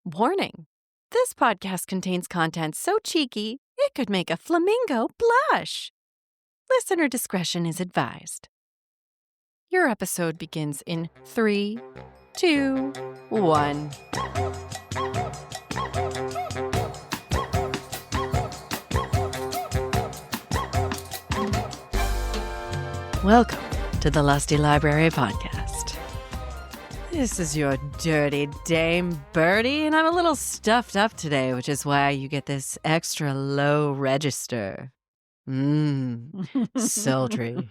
Warning. This podcast contains content so cheeky, it could make a flamingo blush. Listener discretion is advised. Your episode begins in 3, 2, 1. Welcome to the Lusty Library Podcast. This is your dirty dame, Birdie, and I'm a little stuffed up today, which is why you get this extra low register. Sultry.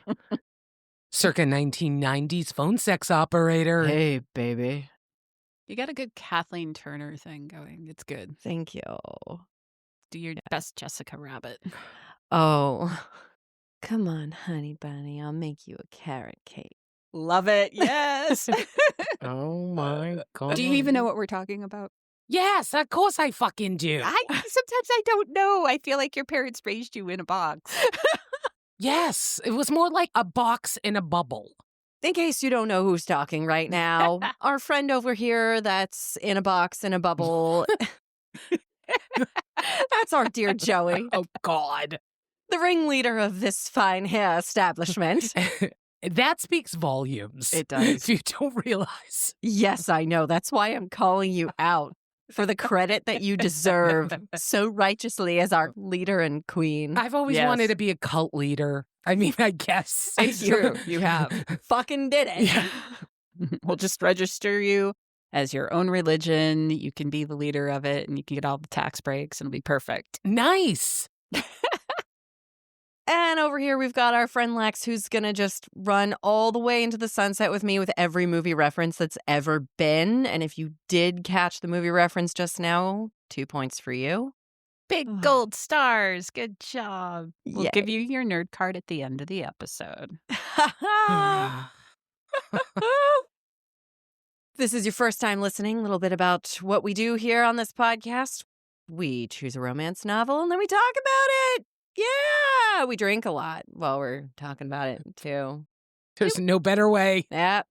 Circa 1990s phone sex operator. Hey, baby. You got a good Kathleen Turner thing going. It's good. Thank you. Do your best Jessica Rabbit. Oh, come on, honey bunny. I'll make you a carrot cake. Love it. Yes. Oh my God. Do you even know what we're talking about? Yes, of course I fucking do. Sometimes I don't know. I feel like your parents raised you in a box. Yes, it was more like a box in a bubble. In case you don't know who's talking right now, our friend over here that's in a box in a bubble. That's our dear Joey. Oh, God. The ringleader of this fine hair establishment. That speaks volumes. It does. If you don't realize. Yes, I know. That's why I'm calling you out for the credit that you deserve so righteously as our leader and queen. I've always wanted to be a cult leader. I mean, I guess. It's true. You have. Fucking did it. Yeah. We'll just register you as your own religion. You can be the leader of it and you can get all the tax breaks and it'll be perfect. Nice. And over here, we've got our friend Lex, who's going to just run all the way into the sunset with me with every movie reference that's ever been. And if you did catch the movie reference just now, 2 points for you. Big gold stars. Good job. We'll Yay. give you your nerd card at the end of the episode. This is your first time listening, a little bit about what we do here on this podcast. We choose a romance novel and then we talk about it. Yeah, we drink a lot while we're talking about it, too. There's no better way. Yep.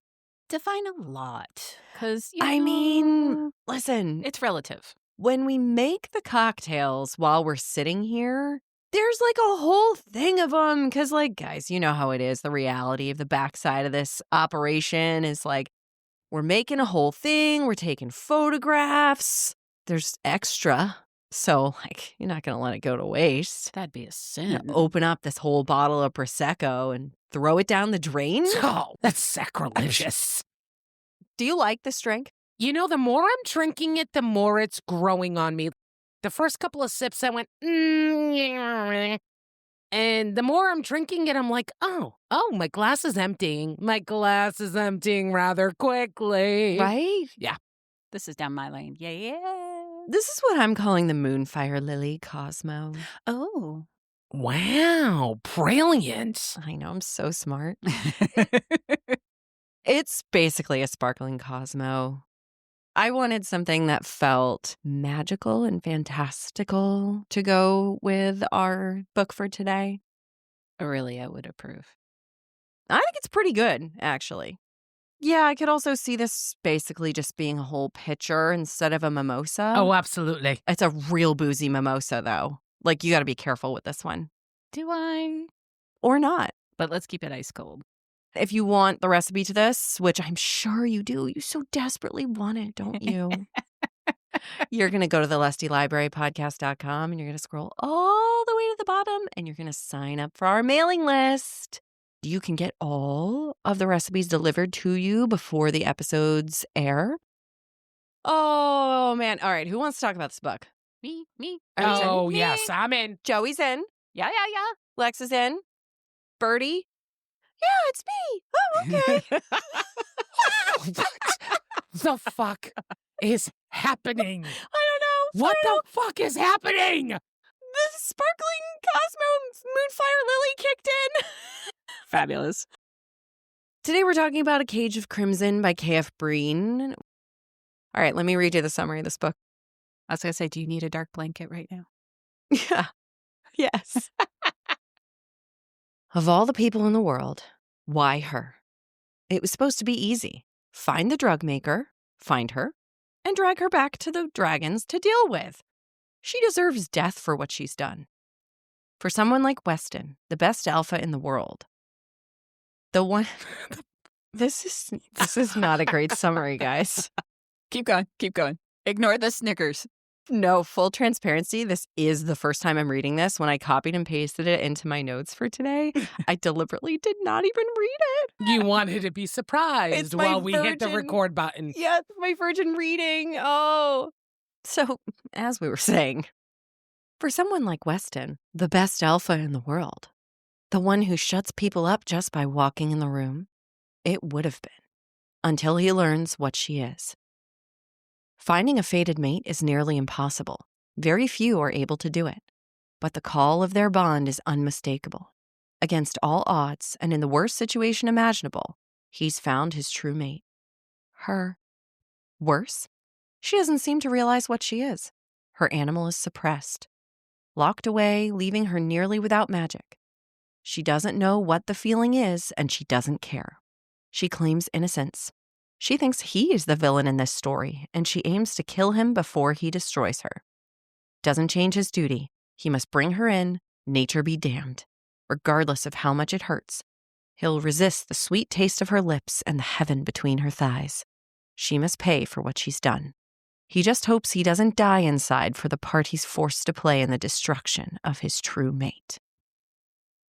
Define a lot. Because, I mean, listen, it's relative. when we make the cocktails while we're sitting here, there's like a whole thing of them. Because, like, guys, you know how it is. The reality of the backside of this operation is like, we're making a whole thing. We're taking photographs. There's extra. So, like, you're not going to let it go to waste. That'd be a You sin. know, open up this whole bottle of Prosecco and throw it down the drain? Oh, that's sacrilegious. Do you like this drink? You know, the more I'm drinking it, the more it's growing on me. The first couple of sips, I went, and the more I'm drinking it, I'm like, oh, my glass is emptying. My glass is emptying rather quickly. Right? This is down my lane. Yeah. This is what I'm calling the Moonfire Lily Cosmo. Oh. Wow, brilliant. I know, I'm so smart. It's basically a sparkling Cosmo. I wanted something that felt magical and fantastical to go with our book for today. Really, I would approve. I think it's pretty good, actually. Yeah, I could also see this basically just being a whole pitcher instead of a mimosa. Oh, absolutely. It's a real boozy mimosa, though. Like, you got to be careful with this one. Do I? Or not. But let's keep it ice cold. If you want the recipe to this, which I'm sure you do, you so desperately want it, don't you? You're going to go to the lustylibrarypodcast.com and you're going to scroll all the way to the bottom and you're going to sign up for our mailing list. You can get all of the recipes delivered to you before the episodes air. Oh, man. All right. Who wants to talk about this book? Me. Are you in? Oh, Me. yes, I'm in. Joey's in. Yeah. Lex is in. Birdie. Yeah, it's me. Oh, okay. What the fuck is happening? I don't know. What the fuck is happening? The sparkling Cosmo Moonfire Lily kicked in. Fabulous. Today we're talking about A Cage of Crimson by K.F. Breene. All right, let me read you the summary of this book. I was going to say, do you need a dark blanket right now? Yeah. Yes. Of all the people in the world, why her? It was supposed to be easy. Find the drug maker, find her, and drag her back to the dragons to deal with. She deserves death for what she's done. For someone like Weston, the best alpha in the world, the one... This is not a great summary, guys. Keep going. Keep going. Ignore the Snickers. No, full transparency, this is the first time I'm reading this. When I copied and pasted it into my notes for today, I deliberately did not even read it. You wanted to be surprised It's my while we hit the virgin- record button. Yeah, it's my virgin reading. Oh. So, as we were saying, for someone like Weston, the best alpha in the world, the one who shuts people up just by walking in the room, it would have been, until he learns what she is. Finding a fated mate is nearly impossible. Very few are able to do it. But the call of their bond is unmistakable. Against all odds, and in the worst situation imaginable, he's found his true mate. Her. Worse, she doesn't seem to realize what she is. Her animal is suppressed. Locked away, leaving her nearly without magic. She doesn't know what the feeling is, and she doesn't care. She claims innocence. She thinks he is the villain in this story, and she aims to kill him before he destroys her. Doesn't change his duty. He must bring her in, nature be damned. Regardless of how much it hurts, he'll resist the sweet taste of her lips and the heaven between her thighs. She must pay for what she's done. He just hopes he doesn't die inside for the part he's forced to play in the destruction of his true mate.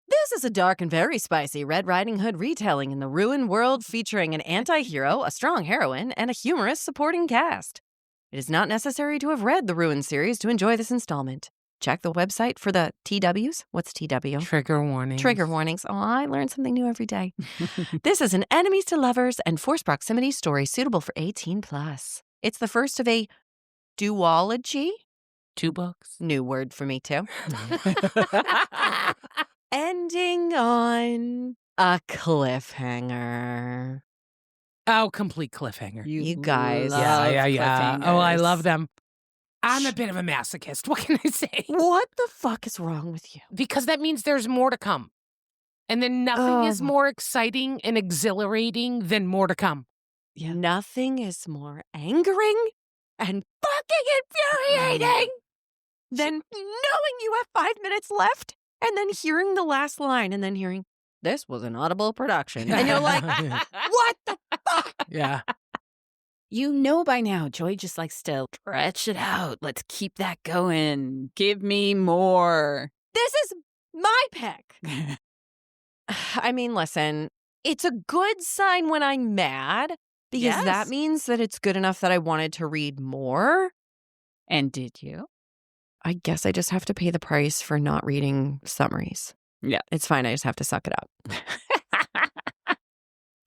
This is a dark and very spicy Red Riding Hood retelling in the Ruin world featuring an anti-hero, a strong heroine, and a humorous supporting cast. It is not necessary to have read the Ruin series to enjoy this installment. Check the website for the TWs. What's TW? Trigger warning. Trigger warnings. Oh, I learn something new every day. This is an enemies to lovers and forced proximity story suitable for 18+. It's the first of a duology. 2 books. New word for me, too. Ending on a cliffhanger. Oh, complete cliffhanger. You guys. Yeah. Oh, I love cliffhangers. them. I'm a bit of a masochist. What can I say? What the fuck is wrong with you? Because that means there's more to come. And then nothing is Oh. more exciting and exhilarating than more to come. Yeah. Nothing is more angering and fucking infuriating than knowing you have 5 minutes left and then hearing the last line and then hearing, this was an Audible production. And you're like, what the fuck? Yeah. You know by now, Joy just likes to stretch it out. Let's keep that going. Give me more. This is my pick. I mean, listen, it's a good sign when I'm mad because Yes. that means that it's good enough that I wanted to read more. And did you? I guess I just have to pay the price for not reading summaries. Yeah. It's fine. I just have to suck it up.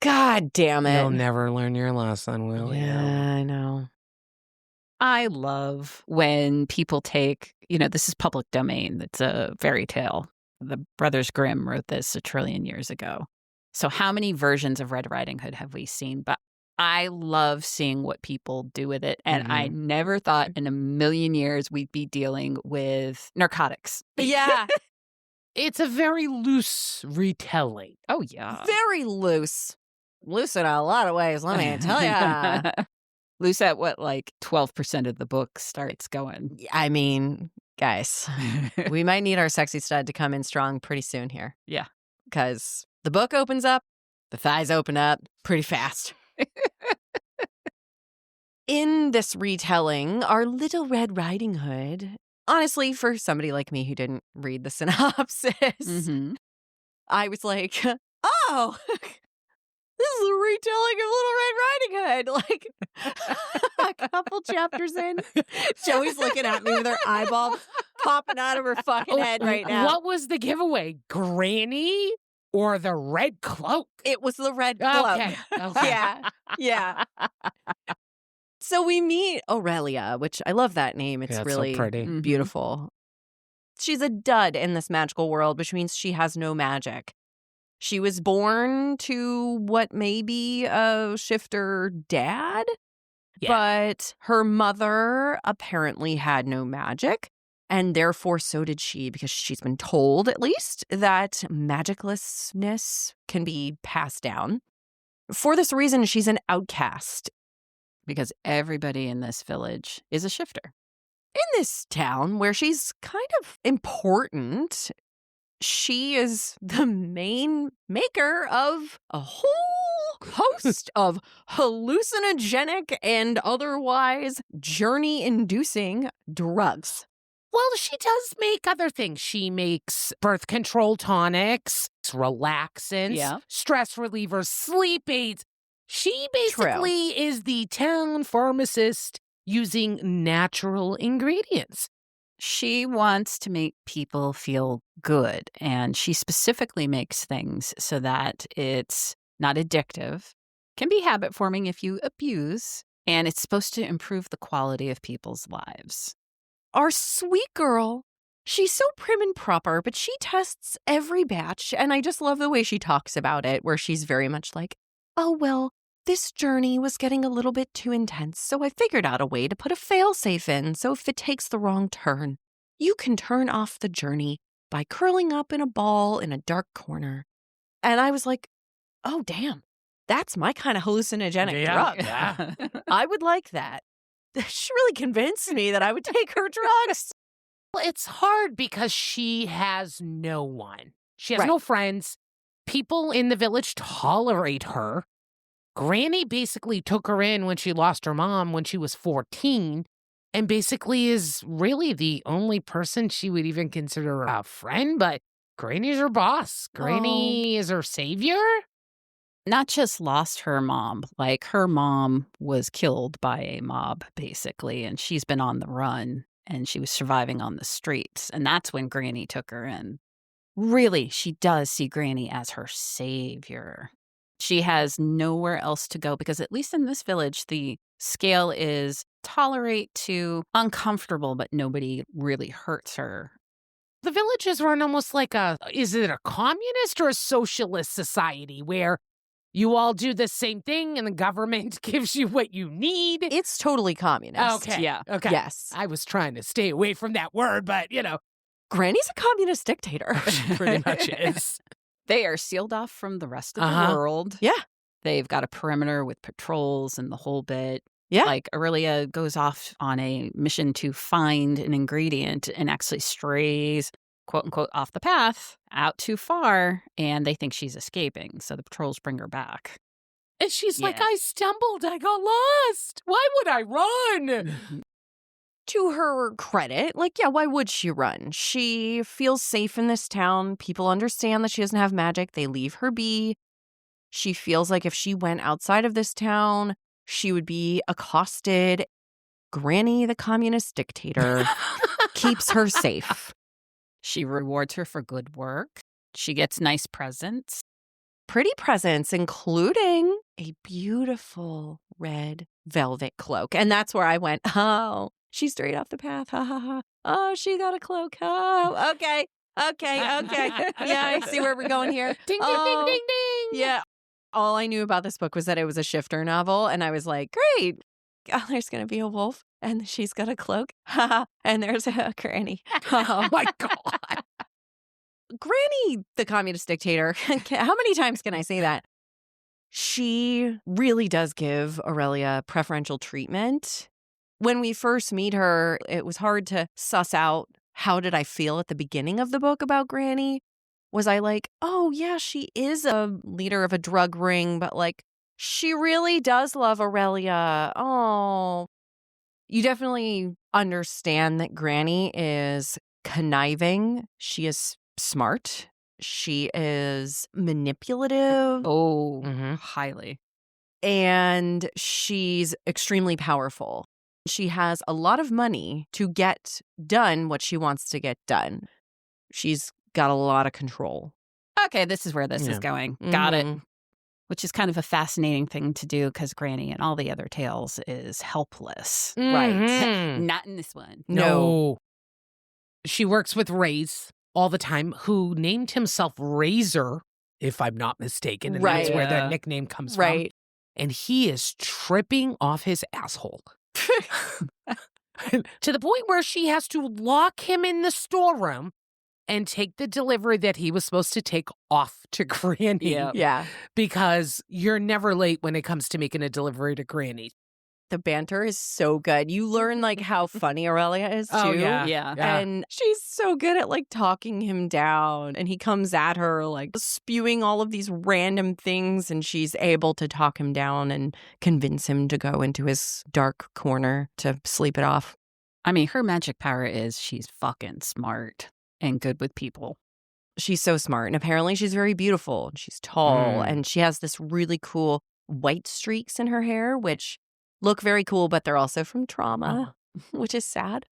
God damn it. You'll never learn your lesson, will you? Yeah, I know. I love when people take, this is public domain. It's a fairy tale. The Brothers Grimm wrote this 1 trillion years ago. So how many versions of Red Riding Hood have we seen? But I love seeing what people do with it. And I never thought in a million years we'd be dealing with narcotics. Yeah, It's a very loose retelling. Oh, yeah. very loose. Loose in a lot of ways, let me tell ya. Loose at what, 12% of the book starts going. I mean, guys, we might need our sexy stud to come in strong pretty soon here. Yeah. Because the book opens up, the thighs open up pretty fast. In this retelling, our little Red Riding Hood, honestly, for somebody like me who didn't read the synopsis, Mm-hmm. I was like, oh, this is a retelling of Little Red Riding Hood. A couple chapters in, Joey's looking at me with her eyeball popping out of her fucking head right now. What was the giveaway? Granny or the red cloak? It was the red cloak. Okay. Yeah. So we meet Aurelia, which I love that name. It's Yeah, it's so really pretty. Mhm. beautiful. She's a dud in this magical world, which means she has no magic. She was born to what may be a shifter dad, but her mother apparently had no magic. And therefore, so did she, because she's been told, at least, that magiclessness can be passed down. For this reason, she's an outcast. because everybody in this village is a shifter. In this town where she's kind of important, she is the main maker of a whole host of hallucinogenic and otherwise journey-inducing drugs. Well, she does make other things. She makes birth control tonics, relaxants, stress relievers, sleep aids. She basically is the town pharmacist using natural ingredients. She wants to make people feel good, and she specifically makes things so that it's not addictive, can be habit-forming if you abuse, and it's supposed to improve the quality of people's lives. Our sweet girl, she's so prim and proper, but she tests every batch, and I just love the way she talks about it, where she's very much like, oh, well, this journey was getting a little bit too intense, so I figured out a way to put a fail-safe in, so if it takes the wrong turn, you can turn off the journey by curling up in a ball in a dark corner. And I was like, oh, damn, that's my kind of hallucinogenic drug. Yeah. I would like that. She really convinced me that I would take her drugs. Well, it's hard because she has no one. She has no friends. People in the village tolerate her. Granny basically took her in when she lost her mom when she was 14 and basically is really the only person she would even consider a friend, but Granny's her boss. Granny is her savior. Not just lost her mom, like her mom was killed by a mob, basically, and she's been on the run, and she was surviving on the streets, and that's when Granny took her in. Really, she does see Granny as her savior. She has nowhere else to go because at least in this village, the scale is tolerate to uncomfortable, but nobody really hurts her. The village is run almost like is it a communist or a socialist society where you all do the same thing and the government gives you what you need? It's totally communist. Okay. Yeah. Okay. Yes. I was trying to stay away from that word, but, Granny's a communist dictator. she pretty much is. They are sealed off from the rest of the world. Yeah. They've got a perimeter with patrols and the whole bit. Yeah. Like Aurelia goes off on a mission to find an ingredient and actually strays, quote unquote, off the path out too far. And they think she's escaping. So the patrols bring her back. And she's like, I stumbled. I got lost. Why would I run? To her credit, why would she run? She feels safe in this town. People understand that she doesn't have magic. They leave her be. She feels like if she went outside of this town, she would be accosted. Granny, the communist dictator, keeps her safe. She rewards her for good work. She gets nice presents. Pretty presents, including a beautiful red velvet cloak. And that's where I went, oh, she's straight off the path. Ha, ha, ha. Oh, she got a cloak. Oh, okay. Yeah, I see where we're going here. Ding, ding, ding, ding, ding. Yeah. All I knew about this book was that it was a shifter novel. And I was like, great. Oh, there's going to be a wolf. And she's got a cloak. And there's a granny. Oh, my God. Granny, the communist dictator. How many times can I say that? She really does give Aurelia preferential treatment. When we first meet her, it was hard to suss out how did I feel at the beginning of the book about Granny. Was I like, oh, yeah, she is a leader of a drug ring, but she really does love Aurelia. Oh, you definitely understand that Granny is conniving. She is smart. She is manipulative. Oh, highly. And she's extremely powerful. She has a lot of money to get done what she wants to get done. She's got a lot of control. Okay, this is where this is going. Got it. Which is kind of a fascinating thing to do because Granny in all the other tales is helpless. Right. Not in this one. No. She works with Rays all the time, who named himself Razor, if I'm not mistaken. And that's where that nickname comes from. And he is tripping off his asshole. To the point where she has to lock him in the storeroom and take the delivery that he was supposed to take off to Granny. Yeah. Because you're never late when it comes to making a delivery to Granny. The banter is so good. You learn like how funny Aurelia is too. Oh, yeah. Yeah. And she's so good at like talking him down. And he comes at her like spewing all of these random things. And she's able to talk him down and convince him to go into his dark corner to sleep it off. I mean, her magic power is she's fucking smart and good with people. She's so smart. And apparently she's very beautiful. And she's tall. And she has this really cool white streaks in her hair, which look very cool, but they're also from trauma, which is sad.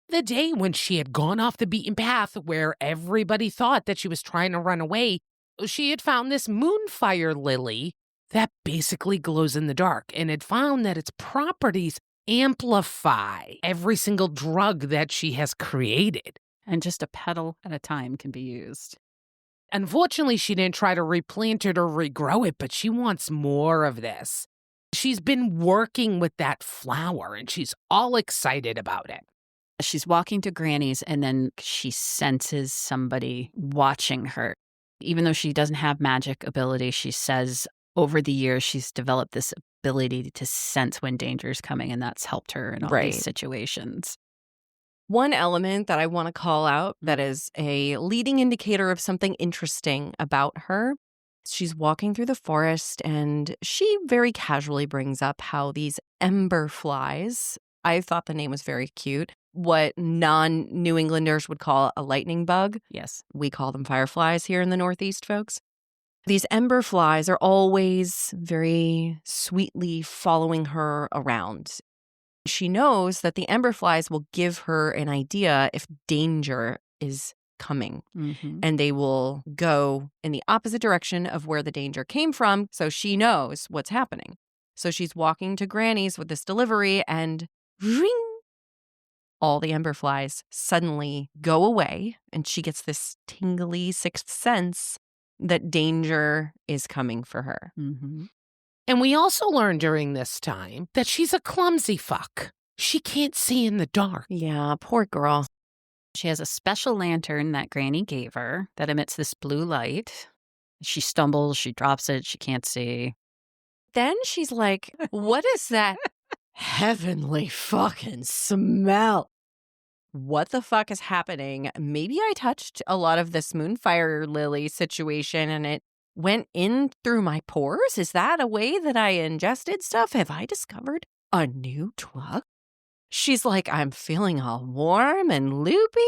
The day when she had gone off the beaten path where everybody thought that she was trying to run away, she had found this moonfire lily that basically glows in the dark and had found that its properties amplify every single drug that she has created. And just a petal at a time can be used. Unfortunately, she didn't try to replant it or regrow it, but she wants more of this. She's been working with that flower, and she's all excited about it. She's walking to Granny's, and then she senses somebody watching her. Even though she doesn't have magic ability, she says over the years she's developed this ability to sense when danger is coming, and that's helped her in all these situations. One element that I want to call out that is a leading indicator of something interesting about her. She's walking through the forest and she very casually brings up how these ember flies, I thought the name was very cute, what non-New Englanders would call a lightning bug. Yes. We call them fireflies here in the Northeast, folks. These ember flies are always very sweetly following her around. She knows that the ember flies will give her an idea if danger is coming. Mm-hmm. And they will go in the opposite direction of where the danger came from, so she knows what's happening. So she's walking to Granny's with this delivery and ring! All the ember flies suddenly go away and she gets this tingly sixth sense that danger is coming for her. Mm-hmm. And we also learned during this time that she's a clumsy fuck. She can't see in the dark. Yeah, poor girl. She has a special lantern that Granny gave her that emits this blue light. She stumbles, she drops it, she can't see. Then she's like, what is that heavenly fucking smell? What the fuck is happening? Maybe I touched a lot of this moonfire lily situation and it went in through my pores? Is that a way that I ingested stuff? Have I discovered a new drug? She's like, I'm feeling all warm and loopy.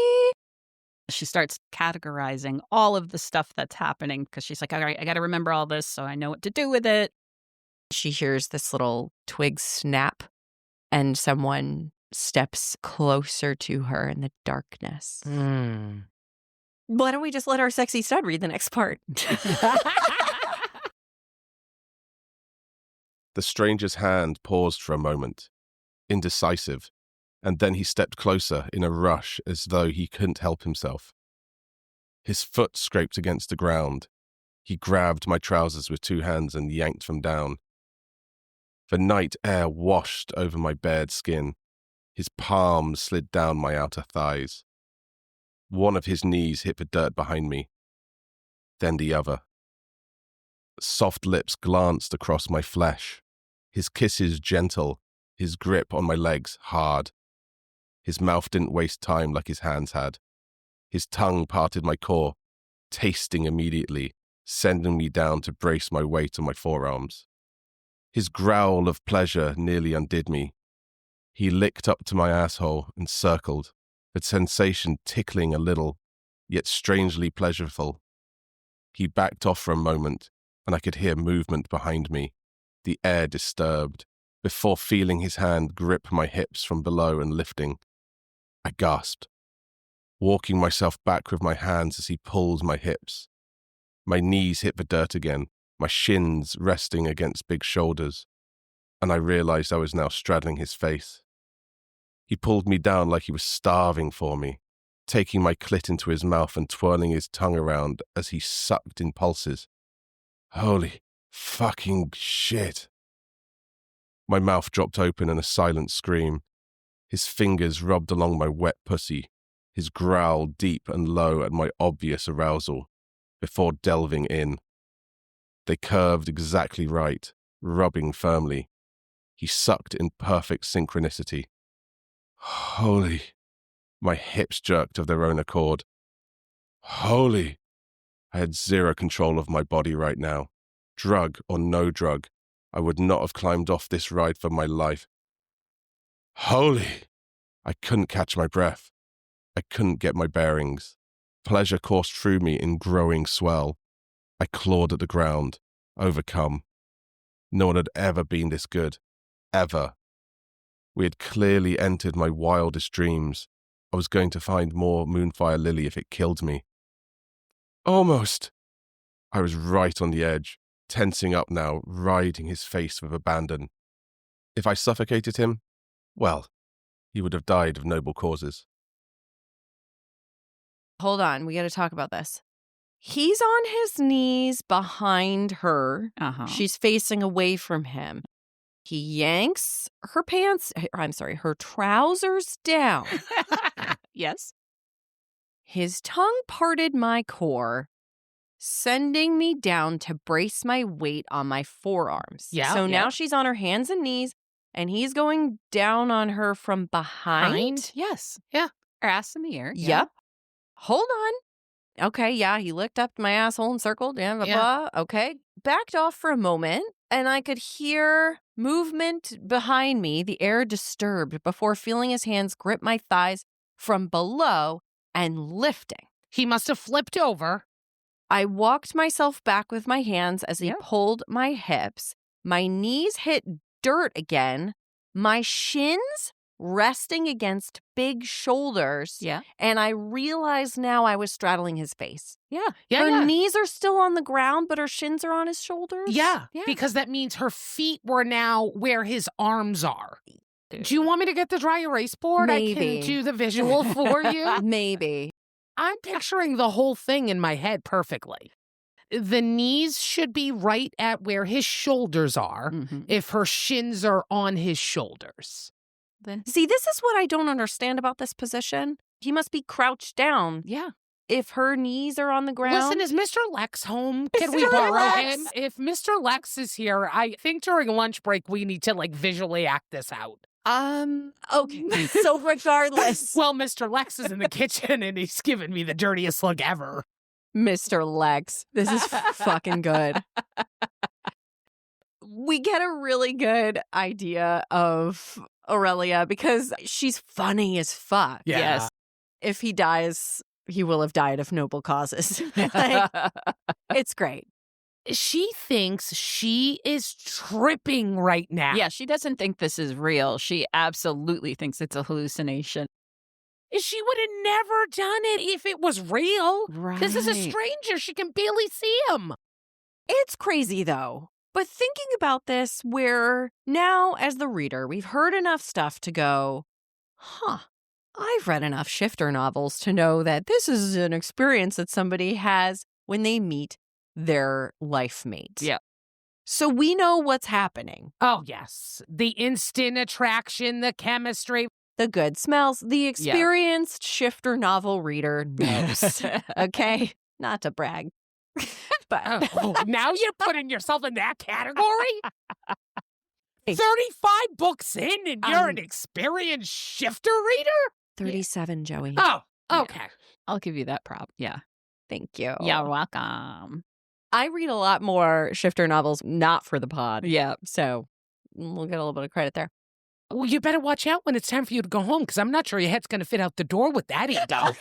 She starts categorizing all of the stuff that's happening because she's like, all right, I got to remember all this so I know what to do with it. She hears this little twig snap and someone steps closer to her in the darkness. Why don't we just let our sexy stud read the next part? The stranger's hand paused for a moment, indecisive, and then he stepped closer in a rush as though he couldn't help himself. His foot scraped against the ground. He grabbed my trousers with two hands and yanked them down. The night air washed over my bared skin. His palms slid down my outer thighs. One of his knees hit the dirt behind me, then the other. Soft lips glanced across my flesh, his kisses gentle, his grip on my legs hard. His mouth didn't waste time like his hands had. His tongue parted my core, tasting immediately, sending me down to brace my weight on my forearms. His growl of pleasure nearly undid me. He licked up to my asshole and circled, the sensation tickling a little, yet strangely pleasurable. He backed off for a moment, and I could hear movement behind me, the air disturbed, before feeling his hand grip my hips from below and lifting. I gasped, walking myself back with my hands as he pulled my hips. My knees hit the dirt again, my shins resting against big shoulders, and I realized I was now straddling his face. He pulled me down like he was starving for me, taking my clit into his mouth and twirling his tongue around as he sucked in pulses. Holy fucking shit. My mouth dropped open in a silent scream. His fingers rubbed along my wet pussy, his growl deep and low at my obvious arousal, before delving in. They curved exactly right, rubbing firmly. He sucked in perfect synchronicity. Holy. My hips jerked of their own accord. Holy. I had zero control of my body right now. Drug or no drug, I would not have climbed off this ride for my life. Holy. I couldn't catch my breath. I couldn't get my bearings. Pleasure coursed through me in growing swell. I clawed at the ground, overcome. No one had ever been this good. Ever. We had clearly entered my wildest dreams. I was going to find more Moonfire Lily if it killed me. Almost. I was right on the edge, tensing up now, riding his face with abandon. If I suffocated him, well, he would have died of noble causes. Hold on, we got to talk about this. He's on his knees behind her. She's facing away from him. He yanks her her trousers down. Yes. His tongue parted my core, sending me down to brace my weight on my forearms. Yeah. So now she's on her hands and knees, and he's going down on her from behind. Yes. Yeah. Ass in the air. Yep. Hold on. Okay, yeah, he licked up my asshole and circled. Yeah, blah, blah. Okay. Backed off for a moment, and I could hear movement behind me, the air disturbed, before feeling his hands grip my thighs from below and lifting. He must have flipped over. I walked myself back with my hands as he pulled my hips. My knees hit dirt again. My shins resting against big shoulders. Yeah. And I realized now I was straddling his face. Yeah. Her knees are still on the ground, but her shins are on his shoulders. Yeah. Because that means her feet were now where his arms are. Do you want me to get the dry erase board? Maybe. I can do the visual for you. Maybe. I'm picturing the whole thing in my head perfectly. The knees should be right at where his shoulders are if her shins are on his shoulders. See, this is what I don't understand about this position. He must be crouched down. Yeah. If her knees are on the ground. Listen, is Mr. Lex home? Can we Mr. borrow Lex? him? If Mr. Lex is here, I think during lunch break we need to visually act this out. Okay. So regardless. Well, Mr. Lex is in the kitchen and he's giving me the dirtiest look ever. Mr. Lex, this is fucking good. We get a really good idea of Aurelia because she's funny as fuck. Yeah. Yes. If he dies, he will have died of noble causes. It's great. She thinks she is tripping right now. Yeah, she doesn't think this is real. She absolutely thinks it's a hallucination. She would have never done it if it was real. Right. This is a stranger. She can barely see him. It's crazy, though. But thinking about this, where now, as the reader, we've heard enough stuff to go, I've read enough shifter novels to know that this is an experience that somebody has when they meet their life mate. Yeah. So we know what's happening. Oh, yes. The instant attraction, the chemistry. The good smells. The experienced shifter novel reader knows. Okay? Not to brag. But now you're putting yourself in that category? 35 books in and you're an experienced shifter reader? 37, Joey. Oh, okay. Yeah. I'll give you that prop. Yeah. Thank you. You're welcome. I read a lot more shifter novels, not for the pod. Yeah. So we'll get a little bit of credit there. Well, you better watch out when it's time for you to go home, because I'm not sure your head's going to fit out the door with that ego.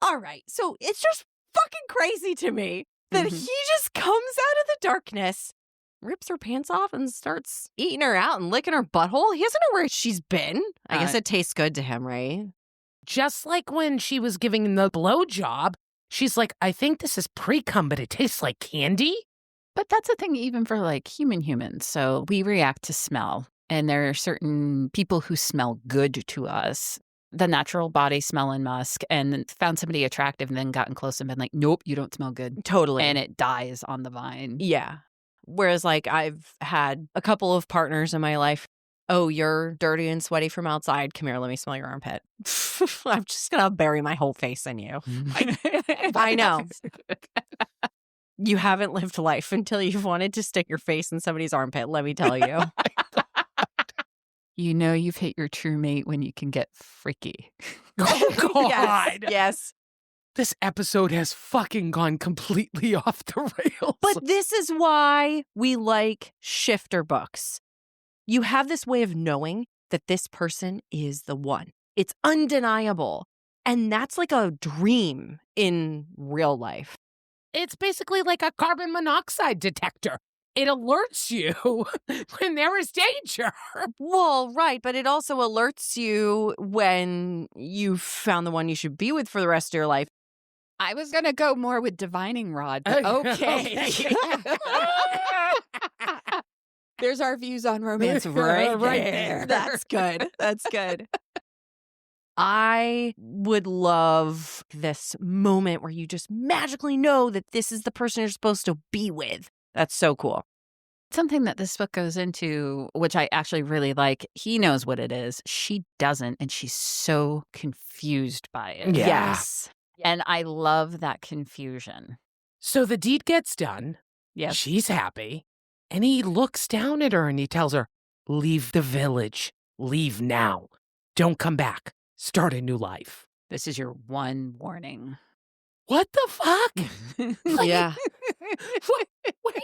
All right. So it's just fucking crazy to me that he just comes out of the darkness, rips her pants off, and starts eating her out and licking her butthole. He doesn't know where she's been. I guess it tastes good to him, right? Just like when she was giving the blowjob, she's like, I think this is pre-cum, but it tastes like candy. But that's a thing even for humans. So we react to smell. And there are certain people who smell good to us. The natural body smell and musk, and found somebody attractive and then gotten close and been like, nope, you don't smell good. Totally. And it dies on the vine. Yeah. Whereas I've had a couple of partners in my life. Oh, you're dirty and sweaty from outside. Come here, let me smell your armpit. I'm just going to bury my whole face in you. I know. You haven't lived life until you've wanted to stick your face in somebody's armpit, let me tell you. You know you've hit your true mate when you can get freaky. Oh, God. Yes. This episode has fucking gone completely off the rails. But this is why we like shifter books. You have this way of knowing that this person is the one. It's undeniable. And that's like a dream in real life. It's basically like a carbon monoxide detector. It alerts you when there is danger. Well, right, but it also alerts you when you've found the one you should be with for the rest of your life. I was going to go more with divining rod, but okay. There's our views on romance right there. That's good. That's good. I would love this moment where you just magically know that this is the person you're supposed to be with. That's so cool. Something that this book goes into, which I actually really like, he knows what it is. She doesn't, and she's so confused by it. Yeah. Yes. And I love that confusion. So the deed gets done. Yes. She's happy. And he looks down at her and he tells her, leave the village. Leave now. Don't come back. Start a new life. This is your one warning. What the fuck? Yeah. Wait.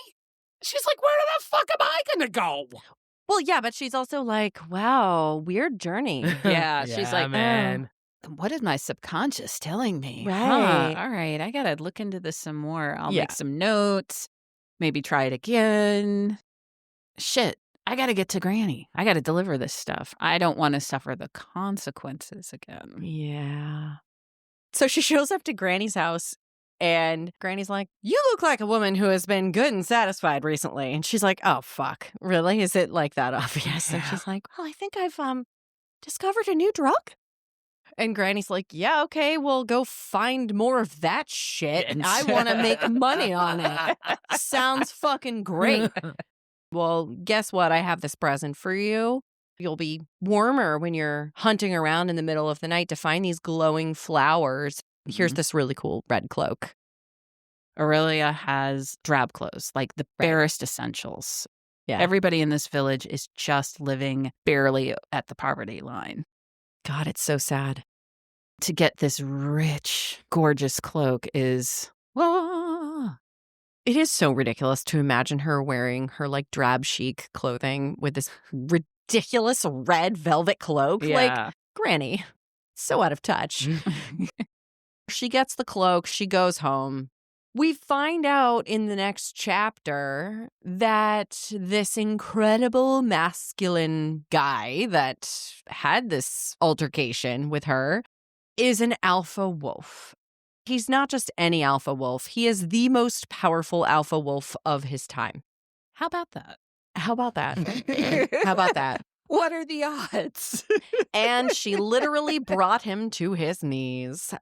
She's like, where the fuck am I going to go? Well, yeah, but she's also like, wow, weird journey. Yeah, she's like, man. What is my subconscious telling me? Right. All right, I got to look into this some more. I'll Yeah. make some notes, maybe try it again. Shit, I got to get to Granny. I got to deliver this stuff. I don't want to suffer the consequences again. Yeah. So she shows up to Granny's house, and Granny's like, you look like a woman who has been good and satisfied recently. And she's like, oh, fuck. Really? Is it like that obvious? And she's like, well, I think I've discovered a new drug. And Granny's like, yeah, okay, well, go find more of that shit. And I want to make money on it. Sounds fucking great. Well, guess what? I have this present for you. You'll be warmer when you're hunting around in the middle of the night to find these glowing flowers. Here's this really cool red cloak. Aurelia has drab clothes, like the barest essentials. Yeah. Everybody in this village is just living barely at the poverty line. God, it's so sad. To get this rich, gorgeous cloak is... It is so ridiculous to imagine her wearing her like drab chic clothing with this ridiculous red velvet cloak. Yeah. Like, Granny, so out of touch. She gets the cloak. She goes home. We find out in the next chapter that this incredible masculine guy that had this altercation with her is an alpha wolf. He's not just any alpha wolf. He is the most powerful alpha wolf of his time. How about that? How about that? How about that? What are the odds? And she literally brought him to his knees.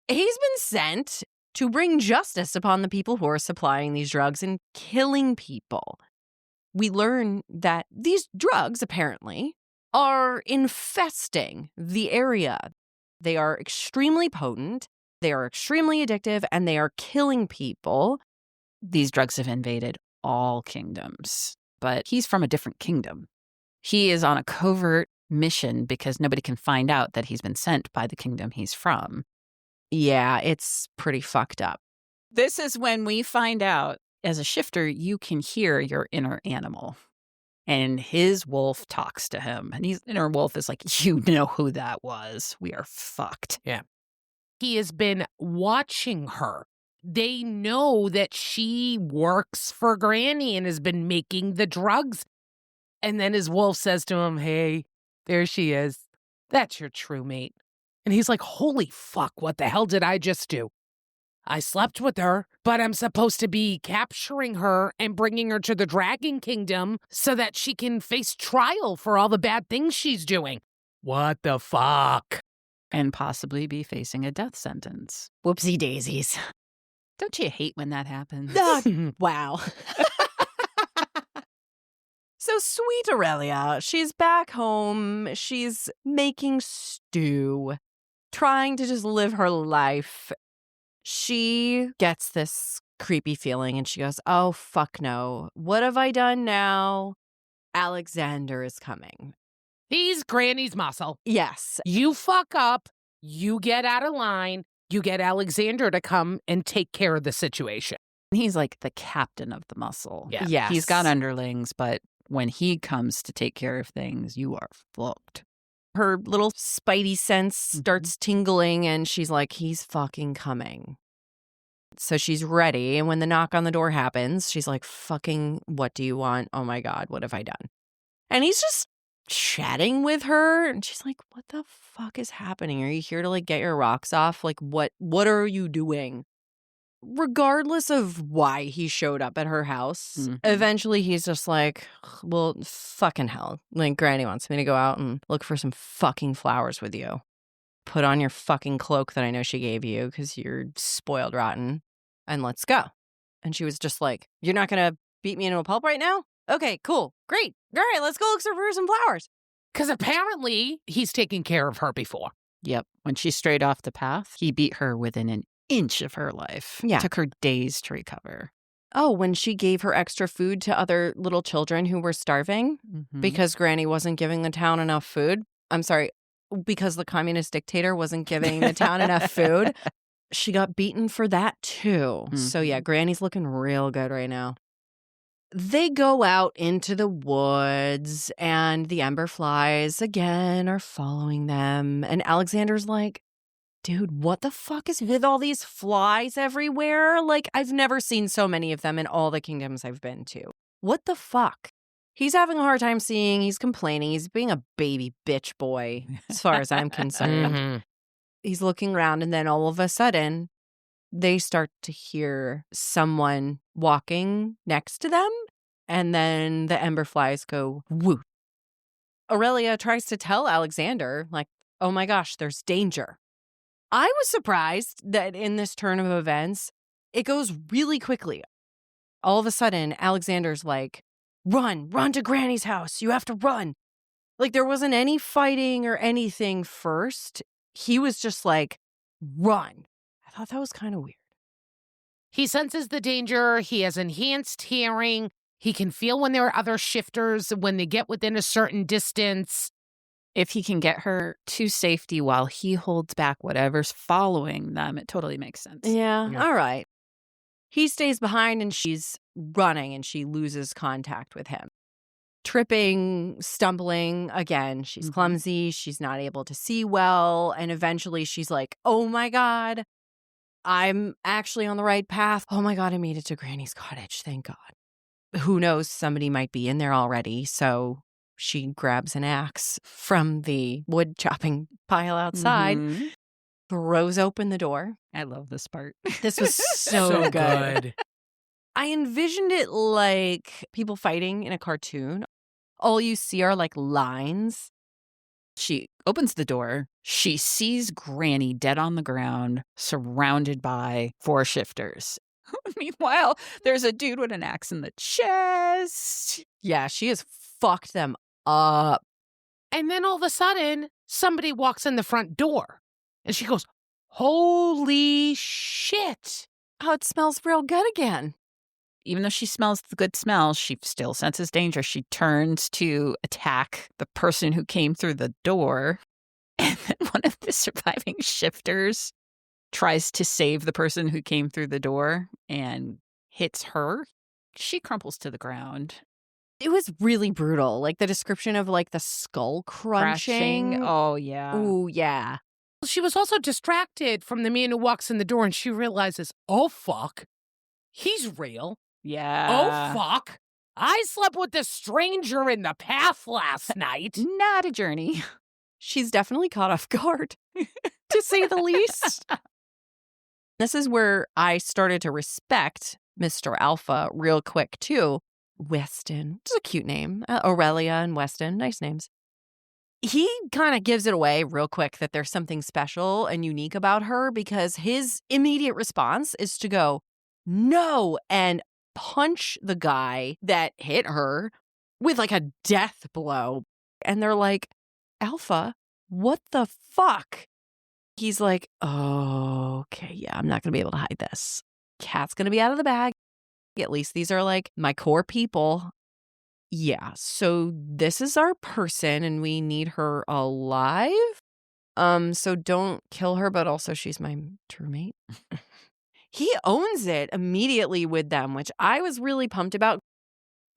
He's been sent to bring justice upon the people who are supplying these drugs and killing people. We learn that these drugs, apparently, are infesting the area. They are extremely potent, they are extremely addictive, and they are killing people. These drugs have invaded all kingdoms, but he's from a different kingdom. He is on a covert mission because nobody can find out that he's been sent by the kingdom he's from. Yeah, it's pretty fucked up. This is when we find out, as a shifter, you can hear your inner animal. And his wolf talks to him. And his inner wolf is like, you know who that was. We are fucked. Yeah. He has been watching her. They know that she works for Granny and has been making the drugs. And then his wolf says to him, hey, there she is. That's your true mate. And he's like, holy fuck, what the hell did I just do? I slept with her, but I'm supposed to be capturing her and bringing her to the Dragon Kingdom so that she can face trial for all the bad things she's doing. What the fuck? And possibly be facing a death sentence. Whoopsie daisies. Don't you hate when that happens? Wow. So sweet Aurelia, she's back home. She's making stew, trying to just live her life. She gets this creepy feeling. And she goes, oh, fuck no. What have I done now? Alexander is coming. He's Granny's muscle. Yes. You fuck up, you get out of line, you get Alexander to come and take care of the situation. He's like the captain of the muscle. Yeah. Yes. He's got underlings, but when he comes to take care of things, you are fucked. Her little spidey sense starts tingling, and she's like, he's fucking coming. So she's ready, and when the knock on the door happens, she's like, fucking, what do you want? Oh my God, what have I done? And he's just chatting with her, and she's like, what the fuck is happening? Are you here to like get your rocks off? Like, what are you doing? Regardless of why he showed up at her house, eventually he's just like, well, fucking hell. Like, Granny wants me to go out and look for some fucking flowers with you. Put on your fucking cloak that I know she gave you because you're spoiled rotten, and let's go. And she was just like, you're not going to beat me into a pulp right now? Okay, cool. Great. All right, let's go look for some flowers. Because apparently he's taken care of her before. Yep. When she strayed off the path, he beat her within an inch of her life. Yeah. It took her days to recover. Oh, when she gave her extra food to other little children who were starving because Granny wasn't giving the town enough food. I'm sorry, because the communist dictator wasn't giving the town enough food. She got beaten for that too. So yeah, Granny's looking real good right now. They go out into the woods, and the ember flies again are following them. And Alexander's like, dude, what the fuck is with all these flies everywhere? Like, I've never seen so many of them in all the kingdoms I've been to. What the fuck? He's having a hard time seeing. He's complaining. He's being a baby bitch boy, as far as I'm concerned. He's looking around, and then all of a sudden, they start to hear someone walking next to them, and then the ember flies go whoop. Aurelia tries to tell Alexander, like, oh my gosh, there's danger. I was surprised that in this turn of events, it goes really quickly. All of a sudden, Alexander's like, run to Granny's house. You have to run. Like, there wasn't any fighting or anything first. He was just like, run. I thought that was kind of weird. He senses the danger. He has enhanced hearing. He can feel when there are other shifters, when they get within a certain distance. If he can get her to safety while he holds back whatever's following them, it totally makes sense. Yeah. All right. He stays behind, and she's running, and she loses contact with him. Tripping, stumbling, again, she's clumsy. She's not able to see well. And eventually she's like, oh my God, I'm actually on the right path. Oh my God, I made it to Granny's cottage. Thank God. Who knows? Somebody might be in there already. So she grabs an axe from the wood chopping pile outside, throws open the door. I love this part. This was so good. I envisioned it like people fighting in a cartoon. All you see are like lines. She opens the door. She sees Granny dead on the ground, surrounded by 4 shifters. Meanwhile, there's a dude with an axe in the chest. Yeah, she has fucked them up. And then all of a sudden, somebody walks in the front door. And she goes, holy shit. Oh, it smells real good again. Even though she smells the good smell, she still senses danger. She turns to attack the person who came through the door. And then one of the surviving shifters tries to save the person who came through the door and hits her. She crumples to the ground. It was really brutal. Like the description of like the skull crunching. Oh, yeah. Oh, yeah. She was also distracted from the man who walks in the door, and she realizes, oh, fuck, he's real. Yeah. Oh, fuck. I slept with this stranger in the path last night. Not a journey. She's definitely caught off guard, to say the least. This is where I started to respect Mr. Alpha real quick, too. Weston, which is a cute name. Aurelia and Weston, nice names. He kind of gives it away real quick that there's something special and unique about her, because his immediate response is to go, no, and punch the guy that hit her with like a death blow. And they're like, Alpha, what the fuck? He's like, oh, okay, yeah, I'm not going to be able to hide this. Cat's going to be out of the bag. At least these are like my core people. Yeah, so this is our person and we need her alive. So don't kill her, but also she's my true mate. He owns it immediately with them, which I was really pumped about.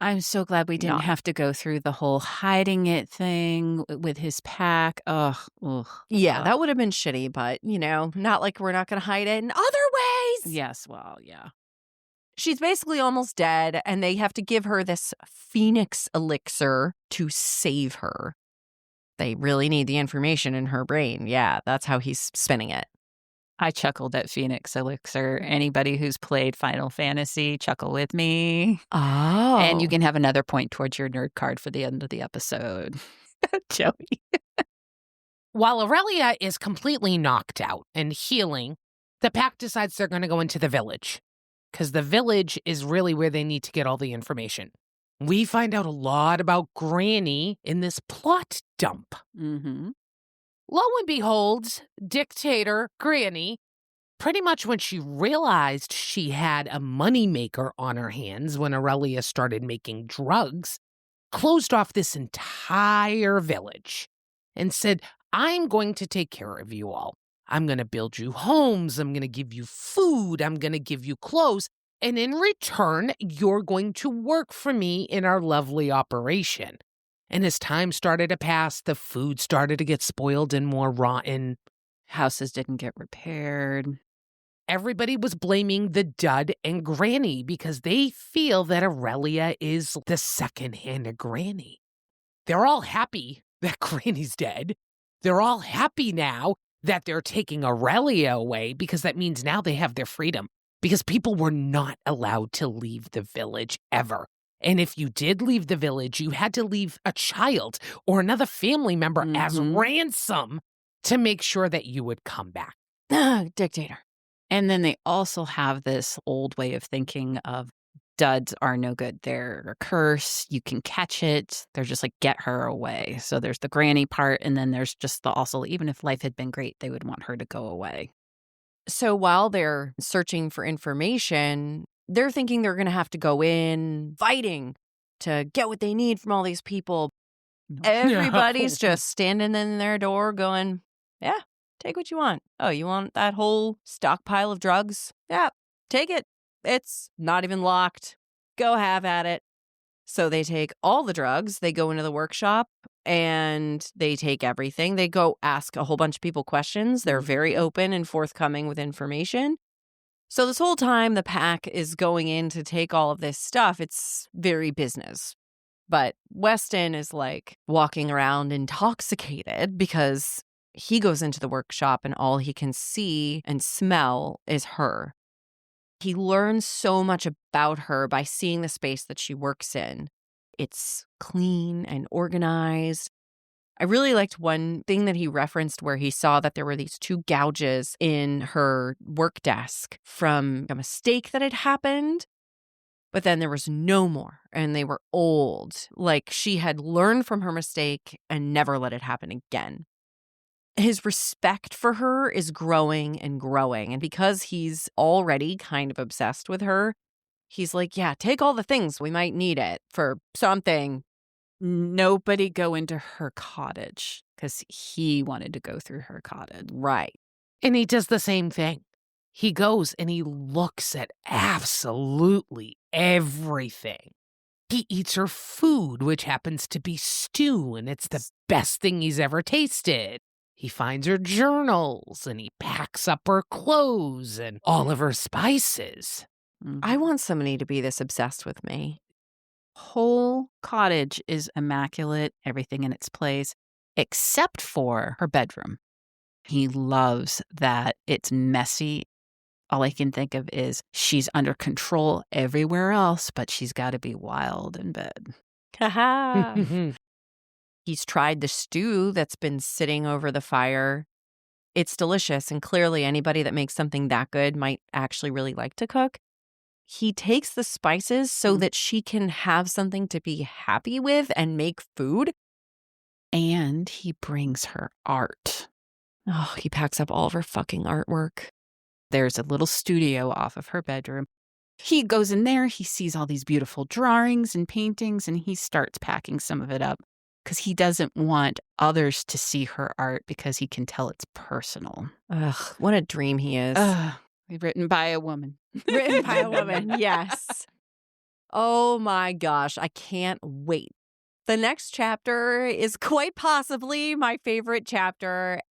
I'm so glad we didn't have to go through the whole hiding it thing with his pack. Ugh. Yeah, that would have been shitty, but, not like we're not going to hide it in other ways. Yes, well, yeah. She's basically almost dead, and they have to give her this phoenix elixir to save her. They really need the information in her brain. Yeah, that's how he's spinning it. I chuckled at Phoenix Elixir. Anybody who's played Final Fantasy, chuckle with me. Oh. And you can have another point towards your nerd card for the end of the episode. Joey. While Aurelia is completely knocked out and healing, the pack decides they're going to go into the village. Because the village is really where they need to get all the information. We find out a lot about Granny in this plot dump. Mm-hmm. Lo and behold, dictator Granny, pretty much when she realized she had a moneymaker on her hands when Aurelia started making drugs, closed off this entire village and said, I'm going to take care of you all. I'm going to build you homes. I'm going to give you food. I'm going to give you clothes. And in return, you're going to work for me in our lovely operation. And as time started to pass, the food started to get spoiled and more rotten. Houses didn't get repaired. Everybody was blaming the dud and Granny because they feel that Aurelia is the second-hand Granny. They're all happy that Granny's dead. They're all happy now that they're taking Aurelia away because that means now they have their freedom. Because people were not allowed to leave the village ever. And if you did leave the village, you had to leave a child or another family member as ransom to make sure that you would come back. Dictator. And then they also have this old way of thinking of duds are no good. They're a curse. You can catch it. They're just like, get her away. So there's the Granny part. And then there's just the also, even if life had been great, they would want her to go away. So while they're searching for information, they're thinking they're going to have to go in fighting to get what they need from all these people. Everybody's just standing in their door going, yeah, take what you want. Oh, you want that whole stockpile of drugs? Yeah, take it. It's not even locked. Go have at it. So they take all the drugs. They go into the workshop and they take everything. They go ask a whole bunch of people questions. They're very open and forthcoming with information. So this whole time the pack is going in to take all of this stuff, it's very business. But Weston is like walking around intoxicated because he goes into the workshop and all he can see and smell is her. He learns so much about her by seeing the space that she works in. It's clean and organized. I really liked one thing that he referenced where he saw that there were these 2 gouges in her work desk from a mistake that had happened. But then there was no more, and they were old. Like she had learned from her mistake and never let it happen again. His respect for her is growing and growing. And because he's already kind of obsessed with her, he's like, yeah, take all the things. We might need it for something. Nobody go into her cottage because he wanted to go through her cottage. Right. And he does the same thing. He goes and he looks at absolutely everything. He eats her food, which happens to be stew, and it's the best thing he's ever tasted. He finds her journals, and he packs up her clothes and all of her spices. I want somebody to be this obsessed with me. Whole cottage is immaculate, everything in its place, except for her bedroom. He loves that it's messy. All I can think of is she's under control everywhere else, but she's got to be wild in bed. He's tried the stew that's been sitting over the fire. It's delicious, and clearly anybody that makes something that good might actually really like to cook. He takes the spices so that she can have something to be happy with and make food. And he brings her art. Oh, he packs up all of her fucking artwork. There's a little studio off of her bedroom. He goes in there, he sees all these beautiful drawings and paintings, and he starts packing some of it up because he doesn't want others to see her art because he can tell it's personal. Ugh, what a dream he is. Written by a woman. Written by a woman, yes. Oh my gosh, I can't wait. The next chapter is quite possibly my favorite chapter.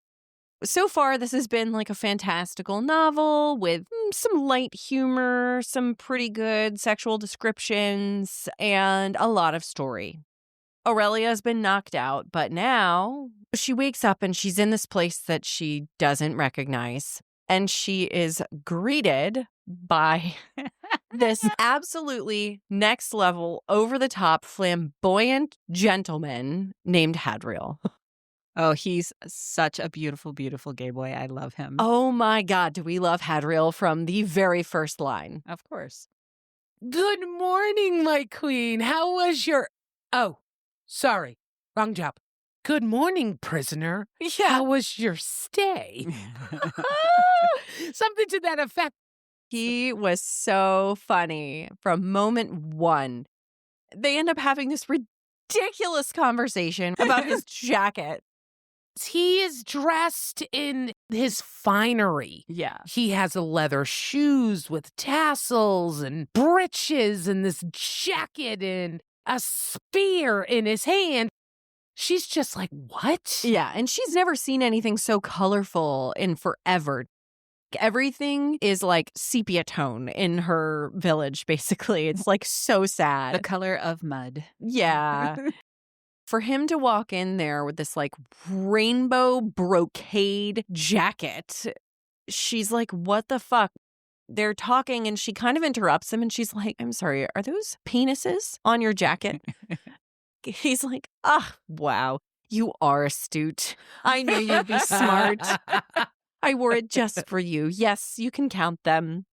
So far, this has been like a fantastical novel with some light humor, some pretty good sexual descriptions, and a lot of story. Aurelia has been knocked out, but now she wakes up and she's in this place that she doesn't recognize. And she is greeted by this absolutely next level, over the top, flamboyant gentleman named Hadriel. Oh, he's such a beautiful, beautiful gay boy. I love him. Oh my God, do we love Hadriel from the very first line? Of course. Good morning, my queen. How was your... Oh, sorry. Wrong job. Good morning, prisoner. Yeah. How was your stay? Something to that effect. He was so funny from moment one. They end up having this ridiculous conversation about his jacket. He is dressed in his finery. Yeah. He has leather shoes with tassels and breeches and this jacket and a spear in his hand. She's just like, what? Yeah, and she's never seen anything so colorful in forever. Everything is like sepia tone in her village, basically. It's like so sad. The color of mud. Yeah. For him to walk in there with this like rainbow brocade jacket, she's like, what the fuck? They're talking and she kind of interrupts him and she's like, I'm sorry, are those penises on your jacket? He's like, wow, you are astute. I knew you'd be smart. I wore it just for you. Yes, you can count them.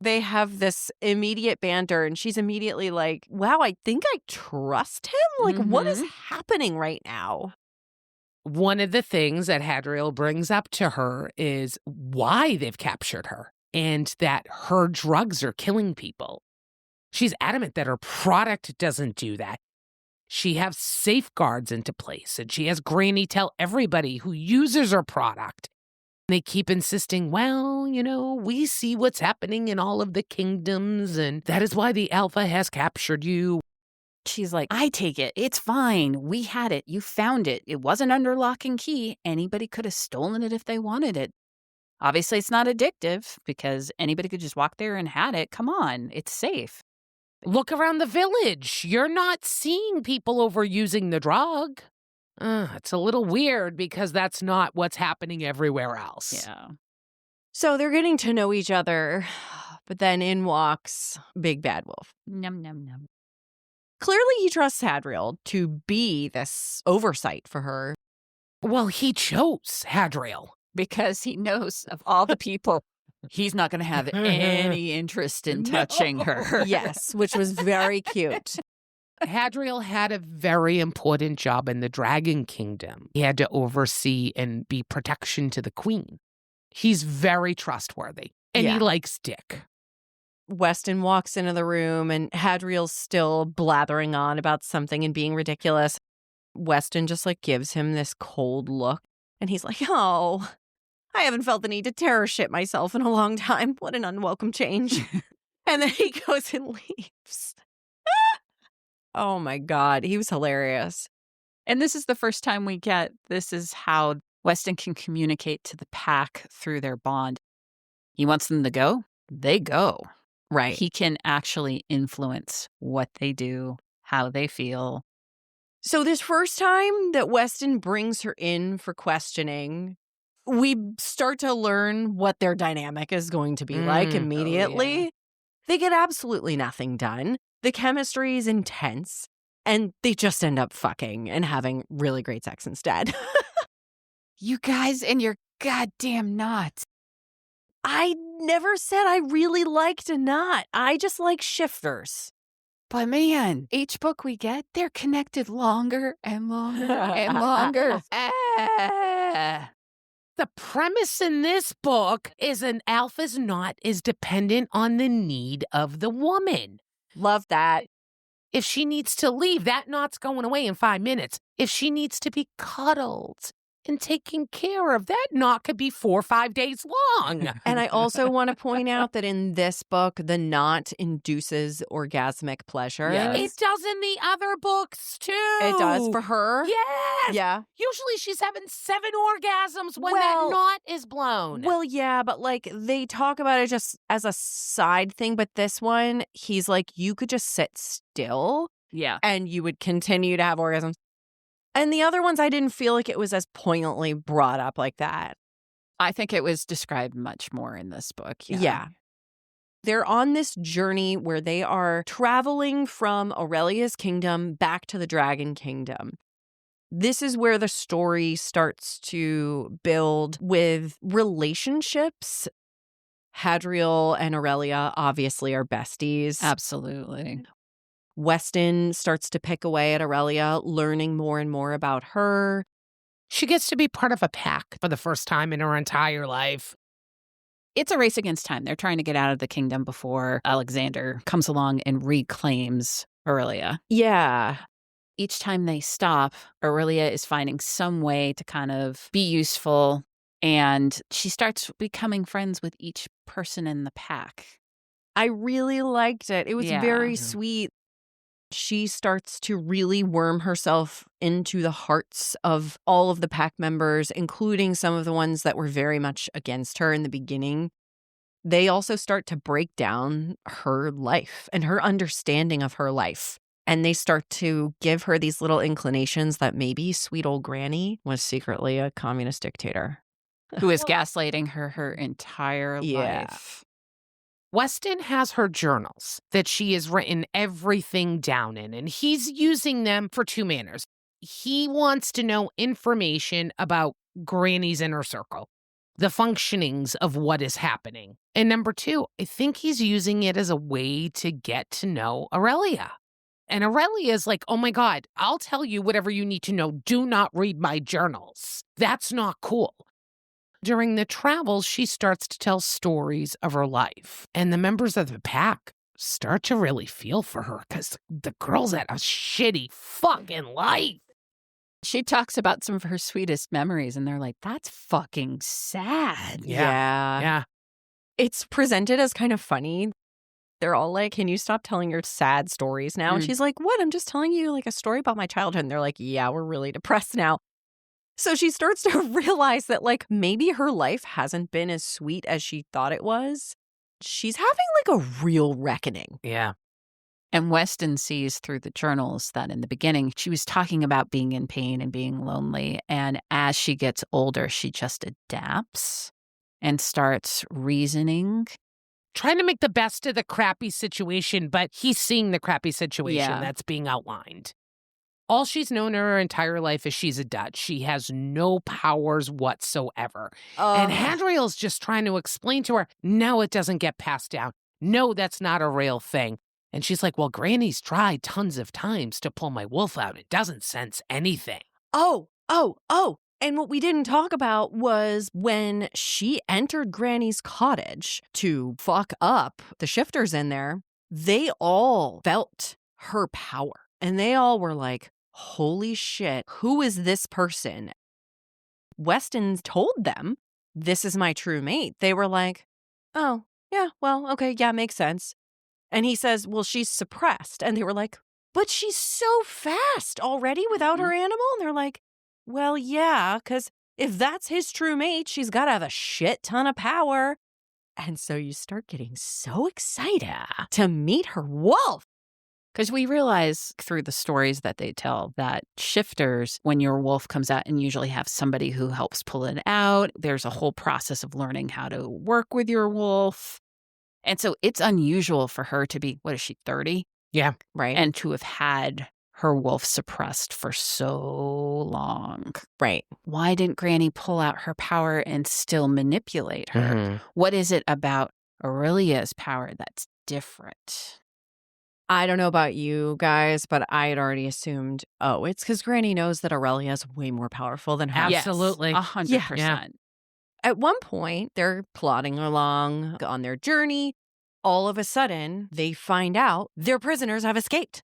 They have this immediate banter and she's immediately like, wow, I think I trust him? Like, what is happening right now? One of the things that Hadriel brings up to her is why they've captured her and that her drugs are killing people. She's adamant that her product doesn't do that. She has safeguards into place, and she has Granny tell everybody who uses her product. They keep insisting, well, we see what's happening in all of the kingdoms, and that is why the Alpha has captured you. She's like, I take it. It's fine. We had it. You found it. It wasn't under lock and key. Anybody could have stolen it if they wanted it. Obviously, it's not addictive because anybody could just walk there and had it. Come on. It's safe. Look around the village. You're not seeing people overusing the drug. It's a little weird because that's not what's happening everywhere else. Yeah. So they're getting to know each other, but then in walks Big Bad Wolf. Num, num, num. Clearly, he trusts Hadriel to be this oversight for her. Well, he chose Hadriel. Because he knows of all the people, he's not going to have any interest in touching her. Yes, which was very cute. Hadriel had a very important job in the Dragon Kingdom. He had to oversee and be protection to the queen. He's very trustworthy, and he likes dick. Weston walks into the room, and Hadriel's still blathering on about something and being ridiculous. Weston just gives him this cold look, and he's like, oh, I haven't felt the need to terror shit myself in a long time. What an unwelcome change. And then he goes and leaves. Oh my God, he was hilarious. And this is the first time we get, this is how Weston can communicate to the pack through their bond. He wants them to go, they go. Right. He can actually influence what they do, how they feel. So this first time that Weston brings her in for questioning, we start to learn what their dynamic is going to be like immediately. Oh, yeah. They get absolutely nothing done. The chemistry is intense, and they just end up fucking and having really great sex instead. You guys and your goddamn knots. I never said I really liked a knot. I just like shifters. But man, each book we get, they're connected longer and longer and longer. The premise in this book is an alpha's knot is dependent on the need of the woman. Love that. If she needs to leave, that knot's going away in 5 minutes. If she needs to be cuddled and taken care of, that knot could be 4 or 5 days long. And I also want to point out that in this book, the knot induces orgasmic pleasure. Yes. It does in the other books, too. It does for her. Yes. Yeah. Usually she's having 7 orgasms when that Well- knot is blown. Well, yeah, but like they talk about it just as a side thing. But this one, he's like, you could just sit still Yeah. and you would continue to have orgasms. And the other ones, I didn't feel like it was as poignantly brought up like that. I think it was described much more in this book. Yeah. They're on this journey where they are traveling from Aurelia's kingdom back to the Dragon Kingdom. This is where the story starts to build with relationships. Hadriel and Aurelia obviously are besties. Absolutely. Weston starts to pick away at Aurelia, learning more and more about her. She gets to be part of a pack for the first time in her entire life. It's a race against time. They're trying to get out of the kingdom before Alexander comes along and reclaims Aurelia. Yeah. Each time they stop, Aurelia is finding some way to kind of be useful, and she starts becoming friends with each person in the pack. I really liked it. It was Yeah. very sweet. She starts to really worm herself into the hearts of all of the pack members, including some of the ones that were very much against her in the beginning. They also start to break down her life and her understanding of her life. And they start to give her these little inclinations that maybe sweet old Granny was secretly a communist dictator. Who is gaslighting her entire Yeah. life. Weston has her journals that she has written everything down in, and he's using them for 2 manners. He wants to know information about Granny's inner circle, the functionings of what is happening. And number 2, I think he's using it as a way to get to know Aurelia. And Aurelia is like, oh my God, I'll tell you whatever you need to know. Do not read my journals. That's not cool. During the travels, she starts to tell stories of her life. And the members of the pack start to really feel for her because the girl's had a shitty fucking life. She talks about some of her sweetest memories, and they're like, that's fucking sad. Yeah. It's presented as kind of funny. They're all like, can you stop telling your sad stories now? And she's like, what? I'm just telling you like a story about my childhood. And they're like, yeah, we're really depressed now. So she starts to realize that like maybe her life hasn't been as sweet as she thought it was. She's having like a real reckoning. Yeah. And Weston sees through the journals that in the beginning, she was talking about being in pain and being lonely. And as she gets older, she just adapts and starts reasoning. Trying to make the best of the crappy situation, but he's seeing the crappy situation that's being outlined. All she's known her entire life is she's a Dutch. She has no powers whatsoever. And Hadriel's just trying to explain to her, no, it doesn't get passed down. No, that's not a real thing. And she's like, well, Granny's tried tons of times to pull my wolf out. It doesn't sense anything. Oh. And what we didn't talk about was when she entered Granny's cottage to fuck up the shifters in there, they all felt her power. And they all were like, holy shit, who is this person? Weston told them, this is my true mate. They were like, oh, yeah, well, okay, yeah, makes sense. And he says, well, she's suppressed. And they were like, but she's so fast already without her animal. And they're like, well, yeah, because if that's his true mate, she's got to have a shit ton of power. And so you start getting so excited to meet her wolf. Because we realize through the stories that they tell that shifters, when your wolf comes out, and usually have somebody who helps pull it out, there's a whole process of learning how to work with your wolf. And so it's unusual for her to be, what is she, 30? Yeah. Right. And to have had her wolf suppressed for so long. Right. Why didn't Granny pull out her power and still manipulate her? Mhm. What is it about Aurelia's power that's different? I don't know about you guys, but I had already assumed, it's because Granny knows that Aurelia is way more powerful than her. Absolutely. 100%. At one point, they're plodding along on their journey. All of a sudden, they find out their prisoners have escaped.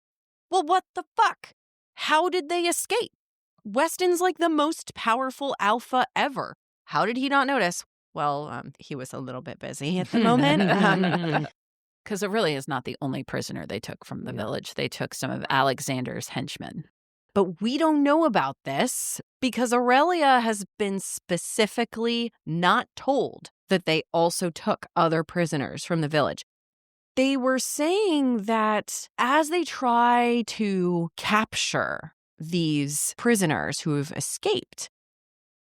Well, what the fuck? How did they escape? Weston's like the most powerful alpha ever. How did he not notice? Well, he was a little bit busy at the moment. Because Aurelia is not the only prisoner they took from the village. They took some of Alexander's henchmen. But we don't know about this because Aurelia has been specifically not told that they also took other prisoners from the village. They were saying that as they try to capture these prisoners who have escaped,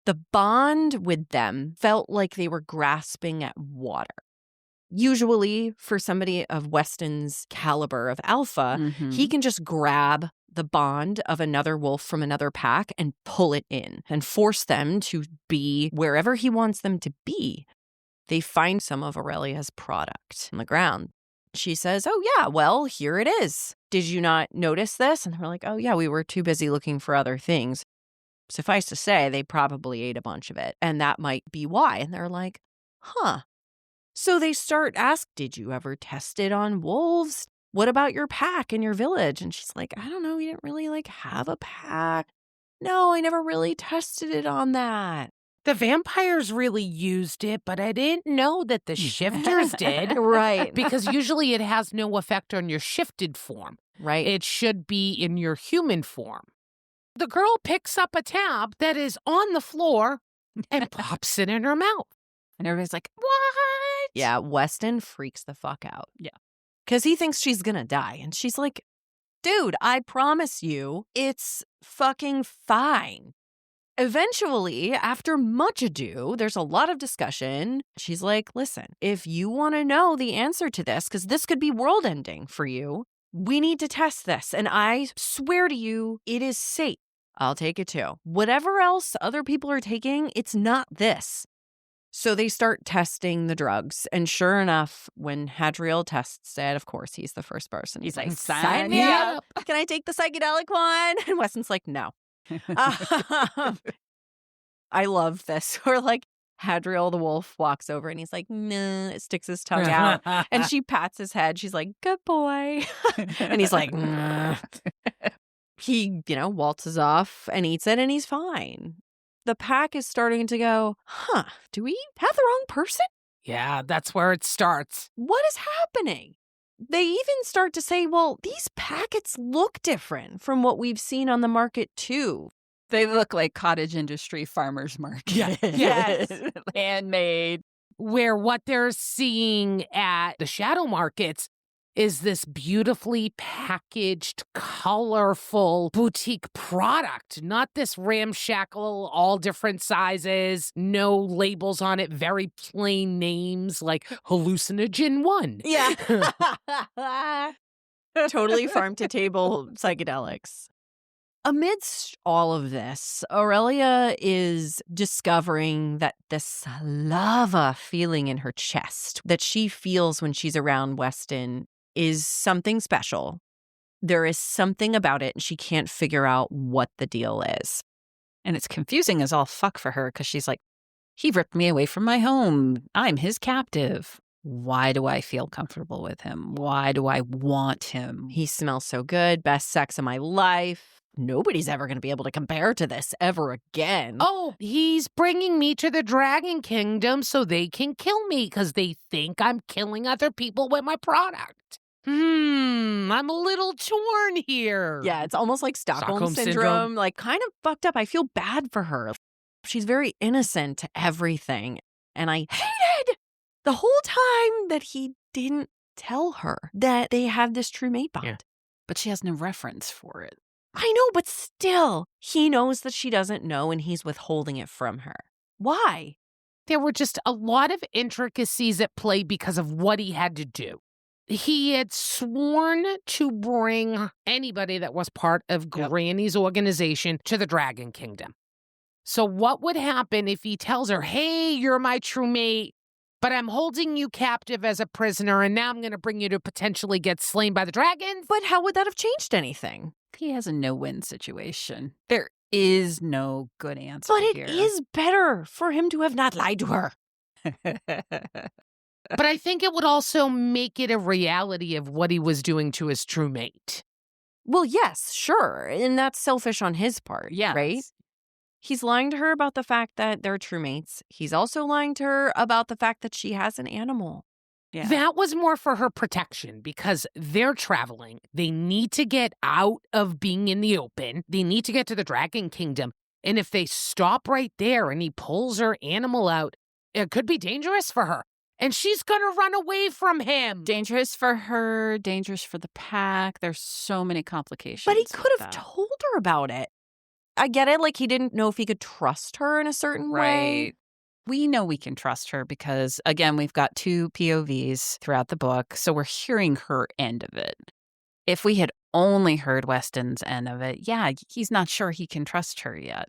the bond with them felt like they were grasping at water. Usually, for somebody of Weston's caliber of alpha, he can just grab the bond of another wolf from another pack and pull it in and force them to be wherever he wants them to be. They find some of Aurelia's product on the ground. She says, oh, yeah, well, here it is. Did you not notice this? And they're like, oh, yeah, we were too busy looking for other things. Suffice to say, they probably ate a bunch of it, and that might be why. And they're like, huh. So they start asking, did you ever test it on wolves? What about your pack in your village? And she's like, I don't know. We didn't really have a pack. No, I never really tested it on that. The vampires really used it, but I didn't know that the shifters did. Right. Because usually it has no effect on your shifted form. Right. It should be in your human form. The girl picks up a tab that is on the floor and pops it in her mouth. And everybody's like, what? Yeah, Weston freaks the fuck out. Yeah. Because he thinks she's going to die. And she's like, dude, I promise you, it's fucking fine. Eventually, after much ado, there's a lot of discussion. She's like, listen, if you want to know the answer to this, because this could be world ending for you, we need to test this. And I swear to you, it is safe. I'll take it too. Whatever else other people are taking, it's not this. So they start testing the drugs. And sure enough, when Hadriel tests it, of course, he's the first person. He's like, sign me up. Can I take the psychedelic one? And Weston's like, no. I love this. Or Hadriel the wolf walks over and he's like, nah, sticks his tongue out. And she pats his head. She's like, good boy. And he's like, nah. He, waltzes off and eats it and he's fine. The pack is starting to go, do we have the wrong person? Yeah, that's where it starts. What is happening? They even start to say, well, these packets look different from what we've seen on the market too. They look like cottage industry farmers market. Yeah. Yes. Handmade. Where what they're seeing at the shadow markets is this beautifully packaged, colorful boutique product, not this ramshackle, all different sizes, no labels on it, very plain names like Hallucinogen 1. Yeah. Totally farm to table psychedelics. Amidst all of this, Aurelia is discovering that this lava feeling in her chest that she feels when she's around Weston is something special. There is something about it, and she can't figure out what the deal is. And it's confusing as all fuck for her because she's like, he ripped me away from my home. I'm his captive. Why do I feel comfortable with him? Why do I want him? He smells so good. Best sex of my life. Nobody's ever going to be able to compare to this ever again. Oh, he's bringing me to the Dragon Kingdom so they can kill me because they think I'm killing other people with my product. I'm a little torn here. Yeah, it's almost like Stockholm syndrome. Kind of fucked up. I feel bad for her. She's very innocent to everything. And I hated the whole time that he didn't tell her that they had this true mate bond. Yeah. But she has no reference for it. I know, but still, he knows that she doesn't know and he's withholding it from her. Why? There were just a lot of intricacies at play because of what he had to do. He had sworn to bring anybody that was part of Granny's organization to the Dragon Kingdom. So what would happen if he tells her, hey, you're my true mate, but I'm holding you captive as a prisoner, and now I'm going to bring you to potentially get slain by the dragons? But how would that have changed anything? He has a no-win situation. is no good answer But it here. is better for him to have not lied to her. But I think it would also make it a reality of what he was doing to his true mate. Well, yes, sure. And that's selfish on his part, Yes. right? He's lying to her about the fact that they're true mates. He's also lying to her about the fact that she has an animal. Yeah. That was more for her protection because they're traveling. They need to get out of being in the open. They need to get to the Dragon Kingdom. And if they stop right there and he pulls her animal out, it could be dangerous for her. And she's going to run away from him. Dangerous for her, dangerous for the pack. There's so many complications. But he with could have that. told her about it. I get it. Like, he didn't know if he could trust her in a certain way. Right. We know we can trust her because, again, we've got 2 POVs throughout the book, so we're hearing her end of it. If we had only heard Weston's end of it, yeah, he's not sure he can trust her yet.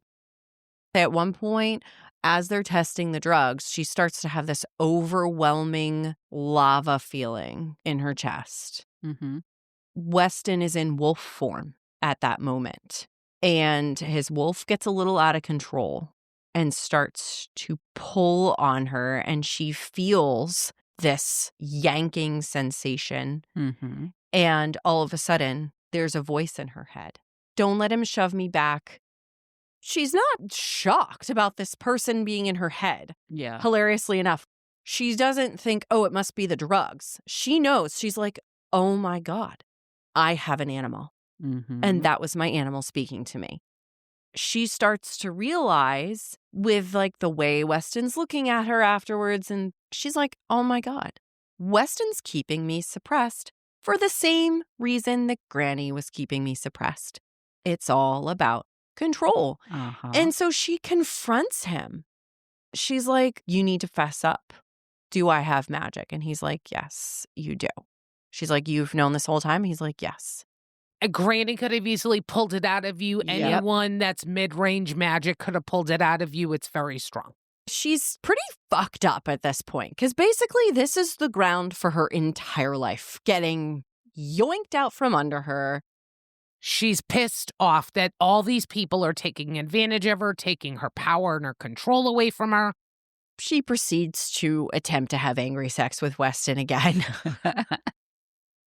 At one point, as they're testing the drugs, she starts to have this overwhelming lava feeling in her chest. Mm-hmm. Weston is in wolf form at that moment, and his wolf gets a little out of control and starts to pull on her, and she feels this yanking sensation. Mm-hmm. And all of a sudden, there's a voice in her head. Don't let him shove me back. She's not shocked about this person being in her head. Yeah. Hilariously enough, she doesn't think, oh, it must be the drugs. She knows. She's like, oh my God, I have an animal. Mm-hmm. And that was my animal speaking to me. She starts to realize with like the way Weston's looking at her afterwards. And she's like, oh my God, Weston's keeping me suppressed for the same reason that Granny was keeping me suppressed. It's all about control. Uh-huh. And so she confronts him. She's like, you need to fess up. Do I have magic? And he's like, yes, you do. She's like, you've known this whole time? He's like, yes. Granny could have easily pulled it out of you. Yep. Anyone that's mid-range magic could have pulled it out of you. It's very strong. She's pretty fucked up at this point because basically this is the ground for her entire life, getting yoinked out from under her. She's pissed off that all these people are taking advantage of her, taking her power and her control away from her. She proceeds to attempt to have angry sex with Weston again.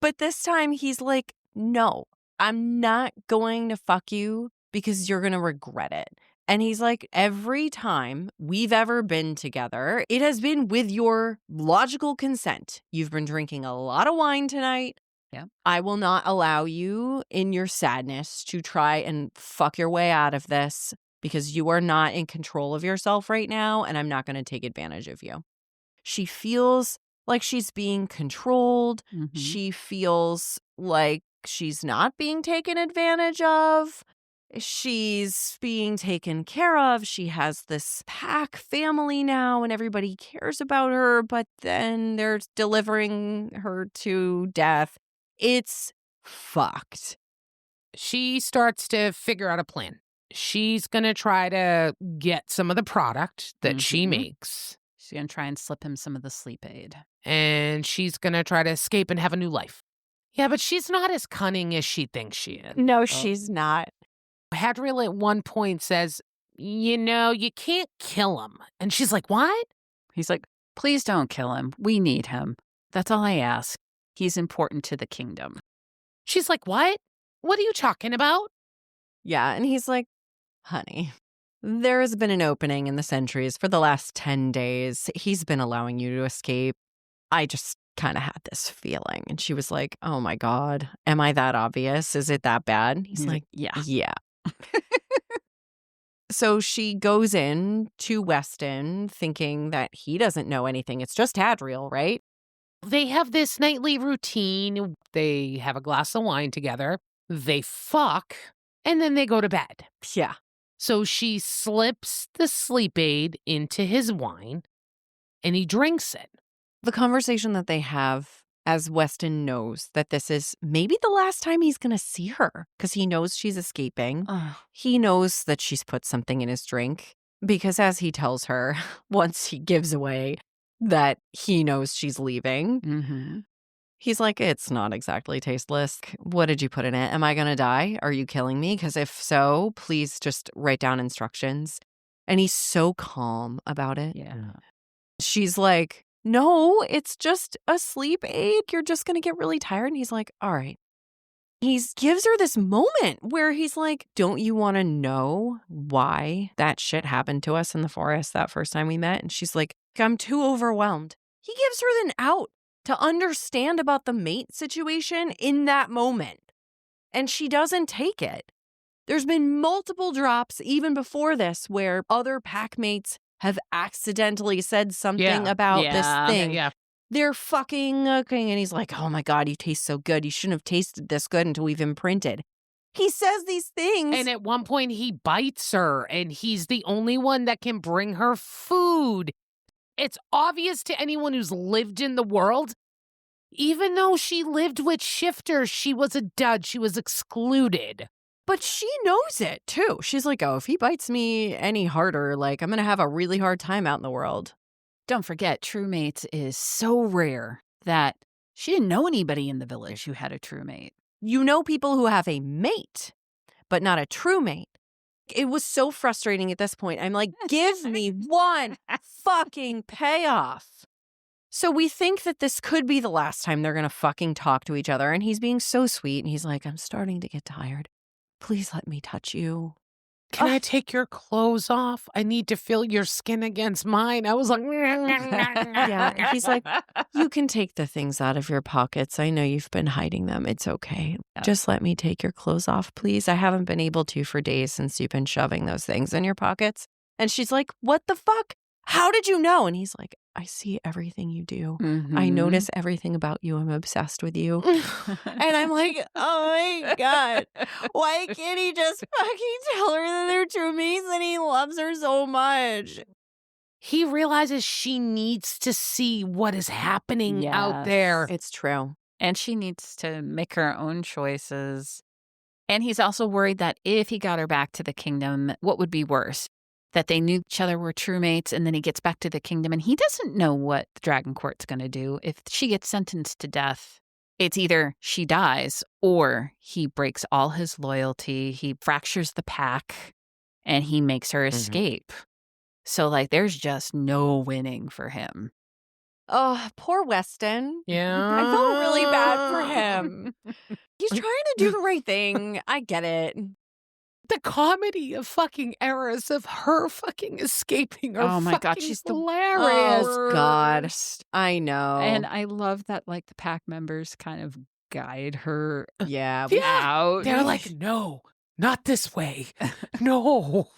But this time he's like, no, I'm not going to fuck you because you're going to regret it. And he's like, every time we've ever been together, it has been with your logical consent. You've been drinking a lot of wine tonight. Yeah. I will not allow you in your sadness to try and fuck your way out of this because you are not in control of yourself right now, and I'm not going to take advantage of you. She feels like she's being controlled. Mm-hmm. She feels like she's not being taken advantage of. She's being taken care of. She has this pack family now and everybody cares about her, but then they're delivering her to death. It's fucked. She starts to figure out a plan. She's going to try to get some of the product that she Mhm. makes, She's going to try and slip him some of the sleep aid. and she's going to try to escape and have a new life. Yeah, but she's not as cunning as she thinks she is. No, she's not. Hadriel at one point says, you know, you can't kill him. And she's like, what? He's like, please don't kill him. We need him. That's all I ask. He's important to the kingdom. She's like, what? What are you talking about? Yeah, and he's like, honey, there has been an opening in the sentries for the last 10 days. He's been allowing you to escape. I just kind of had this feeling. And she was like, oh my God, am I that obvious? Is it that bad? He's like, yeah. yeah. So she goes in to Weston thinking that he doesn't know anything. It's just Hadriel, right? They have this nightly routine. They have a glass of wine together. They fuck, and then they go to bed. Yeah. So she slips the sleep aid into his wine, and he drinks it. The conversation that they have as Weston knows that this is maybe the last time he's going to see her because he knows she's escaping. He knows that she's put something in his drink because as he tells her, once he gives away that he knows she's leaving, Mm-hmm. He's like, it's not exactly tasteless. What did you put in it? Am I going to die? Are you killing me? Because if so, please just write down instructions. And he's so calm about it. Yeah. She's like, no, it's just a sleep aid. You're just going to get really tired. And he's like, all right. He gives her this moment where he's like, don't you want to know why that shit happened to us in the forest that first time we met? And she's like, I'm too overwhelmed. He gives her an out to understand about the mate situation in that moment. And she doesn't take it. There's been multiple drops even before this where other pack mates have accidentally said something about this thing. Yeah. They're fucking cooking. And he's like, oh my God, you taste so good. You shouldn't have tasted this good until we've imprinted. He says these things. And at one point he bites her and he's the only one that can bring her food. It's obvious to anyone who's lived in the world. Even though she lived with shifters, she was a dud. She was excluded. But she knows it, too. She's like, oh, if he bites me any harder, like, I'm going to have a really hard time out in the world. Don't forget, true mates is so rare that she didn't know anybody in the village who had a true mate. You know people who have a mate, but not a true mate. It was so frustrating at this point. I'm like, give me one fucking payoff. So we think that this could be the last time they're going to fucking talk to each other. And he's being so sweet. And he's like, I'm starting to get tired. Please let me touch you. Can I take your clothes off? I need to feel your skin against mine. I was like, Yeah. He's like, you can take the things out of your pockets. I know you've been hiding them. It's okay. Just let me take your clothes off, please. I haven't been able to for days since you've been shoving those things in your pockets. And she's like, what the fuck? How did you know? And he's like, I see everything you do. Mm-hmm. I notice everything about you. I'm obsessed with you. And I'm like, oh my God. Why can't he just fucking tell her that they're true mates and he loves her so much? He realizes she needs to see what is happening out there. It's true. And she needs to make her own choices. And he's also worried that if he got her back to the kingdom, what would be worse? That they knew each other were true mates, and then he gets back to the kingdom, and he doesn't know what the Dragon Court's going to do. If she gets sentenced to death, it's either she dies or he breaks all his loyalty, he fractures the pack, and he makes her escape. So, like, there's just no winning for him. Oh, poor Weston. Yeah. I felt really bad for him. He's trying to do the right thing. I get it. The comedy of fucking errors of her fucking escaping. Oh my God, she's hilarious. Oh God, I know. And I love that, like, the pack members kind of guide her Yeah. out. They're like, no, not this way. No.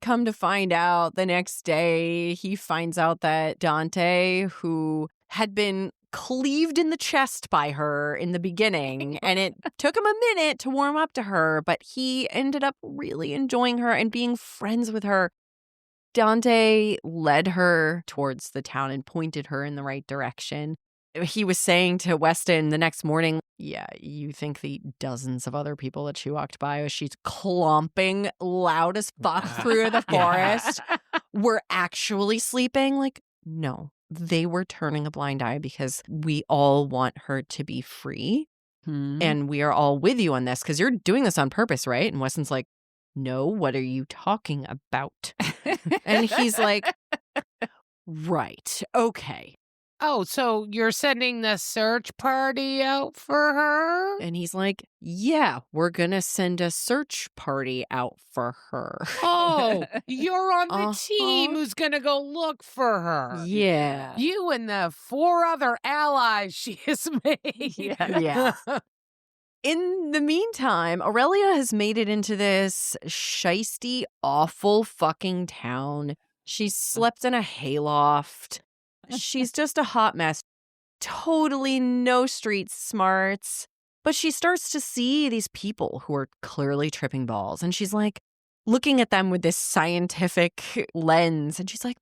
Come to find out the next day, he finds out that Dante, who had been cleaved in the chest by her in the beginning, and it took him a minute to warm up to her, but he ended up really enjoying her and being friends with her. Dante led her towards the town and pointed her in the right direction. He was saying to Weston the next morning, yeah, you think the dozens of other people that she walked by as she's clomping loud as fuck through the forest were actually sleeping? Like, no. They were turning a blind eye because we all want her to be free. And we are all with you on this because you're doing this on purpose, right? And Weston's like, no, what are you talking about? And he's like, right, okay. Oh, so you're sending the search party out for her? And he's like, yeah, we're going to send a search party out for her. Oh, you're on the team who's going to go look for her. Yeah. You and the 4 other allies she has made. Yeah. In the meantime, Aurelia has made it into this shisty, awful fucking town. She slept in a hayloft. She's just a hot mess. Totally no street smarts. But she starts to see these people who are clearly tripping balls. And she's like looking at them with this scientific lens. And she's like,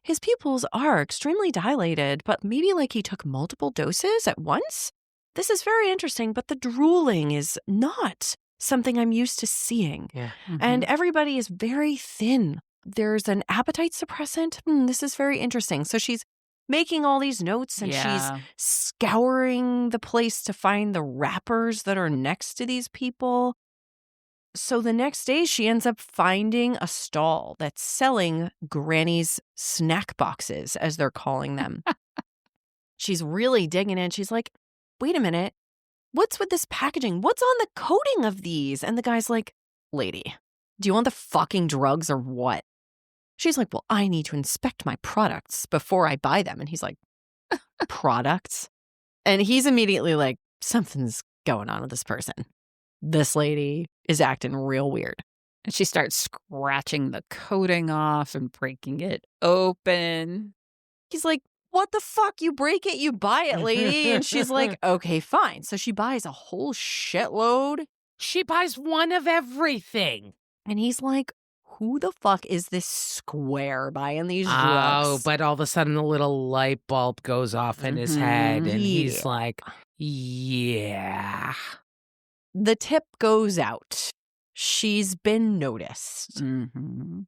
his pupils are extremely dilated, but maybe like he took multiple doses at once? This is very interesting, but the drooling is not something I'm used to seeing. Yeah. And everybody is very thin. There's an appetite suppressant. This is very interesting. So she's making all these notes, and she's scouring the place to find the wrappers that are next to these people. So the next day, she ends up finding a stall that's selling Granny's snack boxes, as they're calling them. She's really digging in. She's like, wait a minute. What's with this packaging? What's on the coating of these? And the guy's like, lady, do you want the fucking drugs or what? She's like, well, I need to inspect my products before I buy them. And he's like, products? And he's immediately like, something's going on with this person. This lady is acting real weird. And she starts scratching the coating off and breaking it open. He's like, what the fuck? You break it, you buy it, lady. And she's like, okay, fine. So she buys a whole shitload. She buys one of everything. And he's like, who the fuck is this square buying these drugs? Oh, but all of a sudden a little light bulb goes off in his head. And he's like, yeah. The tip goes out. She's been noticed. Mm-hmm.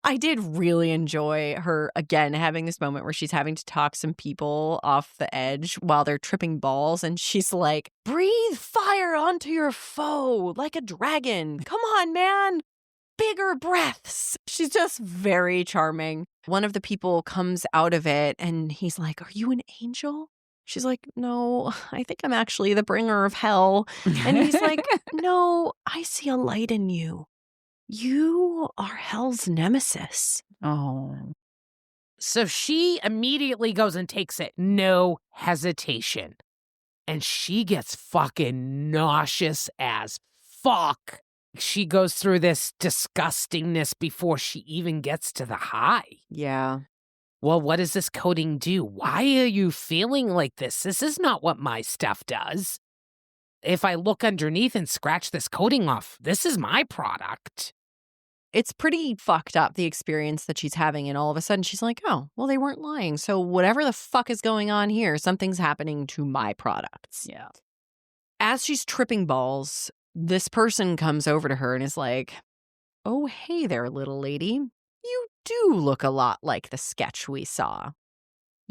I did really enjoy her, again, having this moment where she's having to talk some people off the edge while they're tripping balls. And she's like, breathe fire onto your foe like a dragon. Come on, man. Bigger breaths. She's just very charming. One of the people comes out of it and he's like, are you an angel? She's like, no, I think I'm actually the bringer of hell. And he's like, no, I see a light in you. You are hell's nemesis. Oh. So she immediately goes and takes it. No hesitation. And she gets fucking nauseous as fuck. She goes through this disgustingness before she even gets to the high. Yeah. Well, what does this coating do? Why are you feeling like this? This is not what my stuff does. If I look underneath and scratch this coating off, this is my product. It's pretty fucked up, the experience that she's having. And all of a sudden she's like, oh, well, they weren't lying. So whatever the fuck is going on here, something's happening to my products. Yeah. As she's tripping balls, this person comes over to her and is like, oh, hey there, little lady. You do look a lot like the sketch we saw.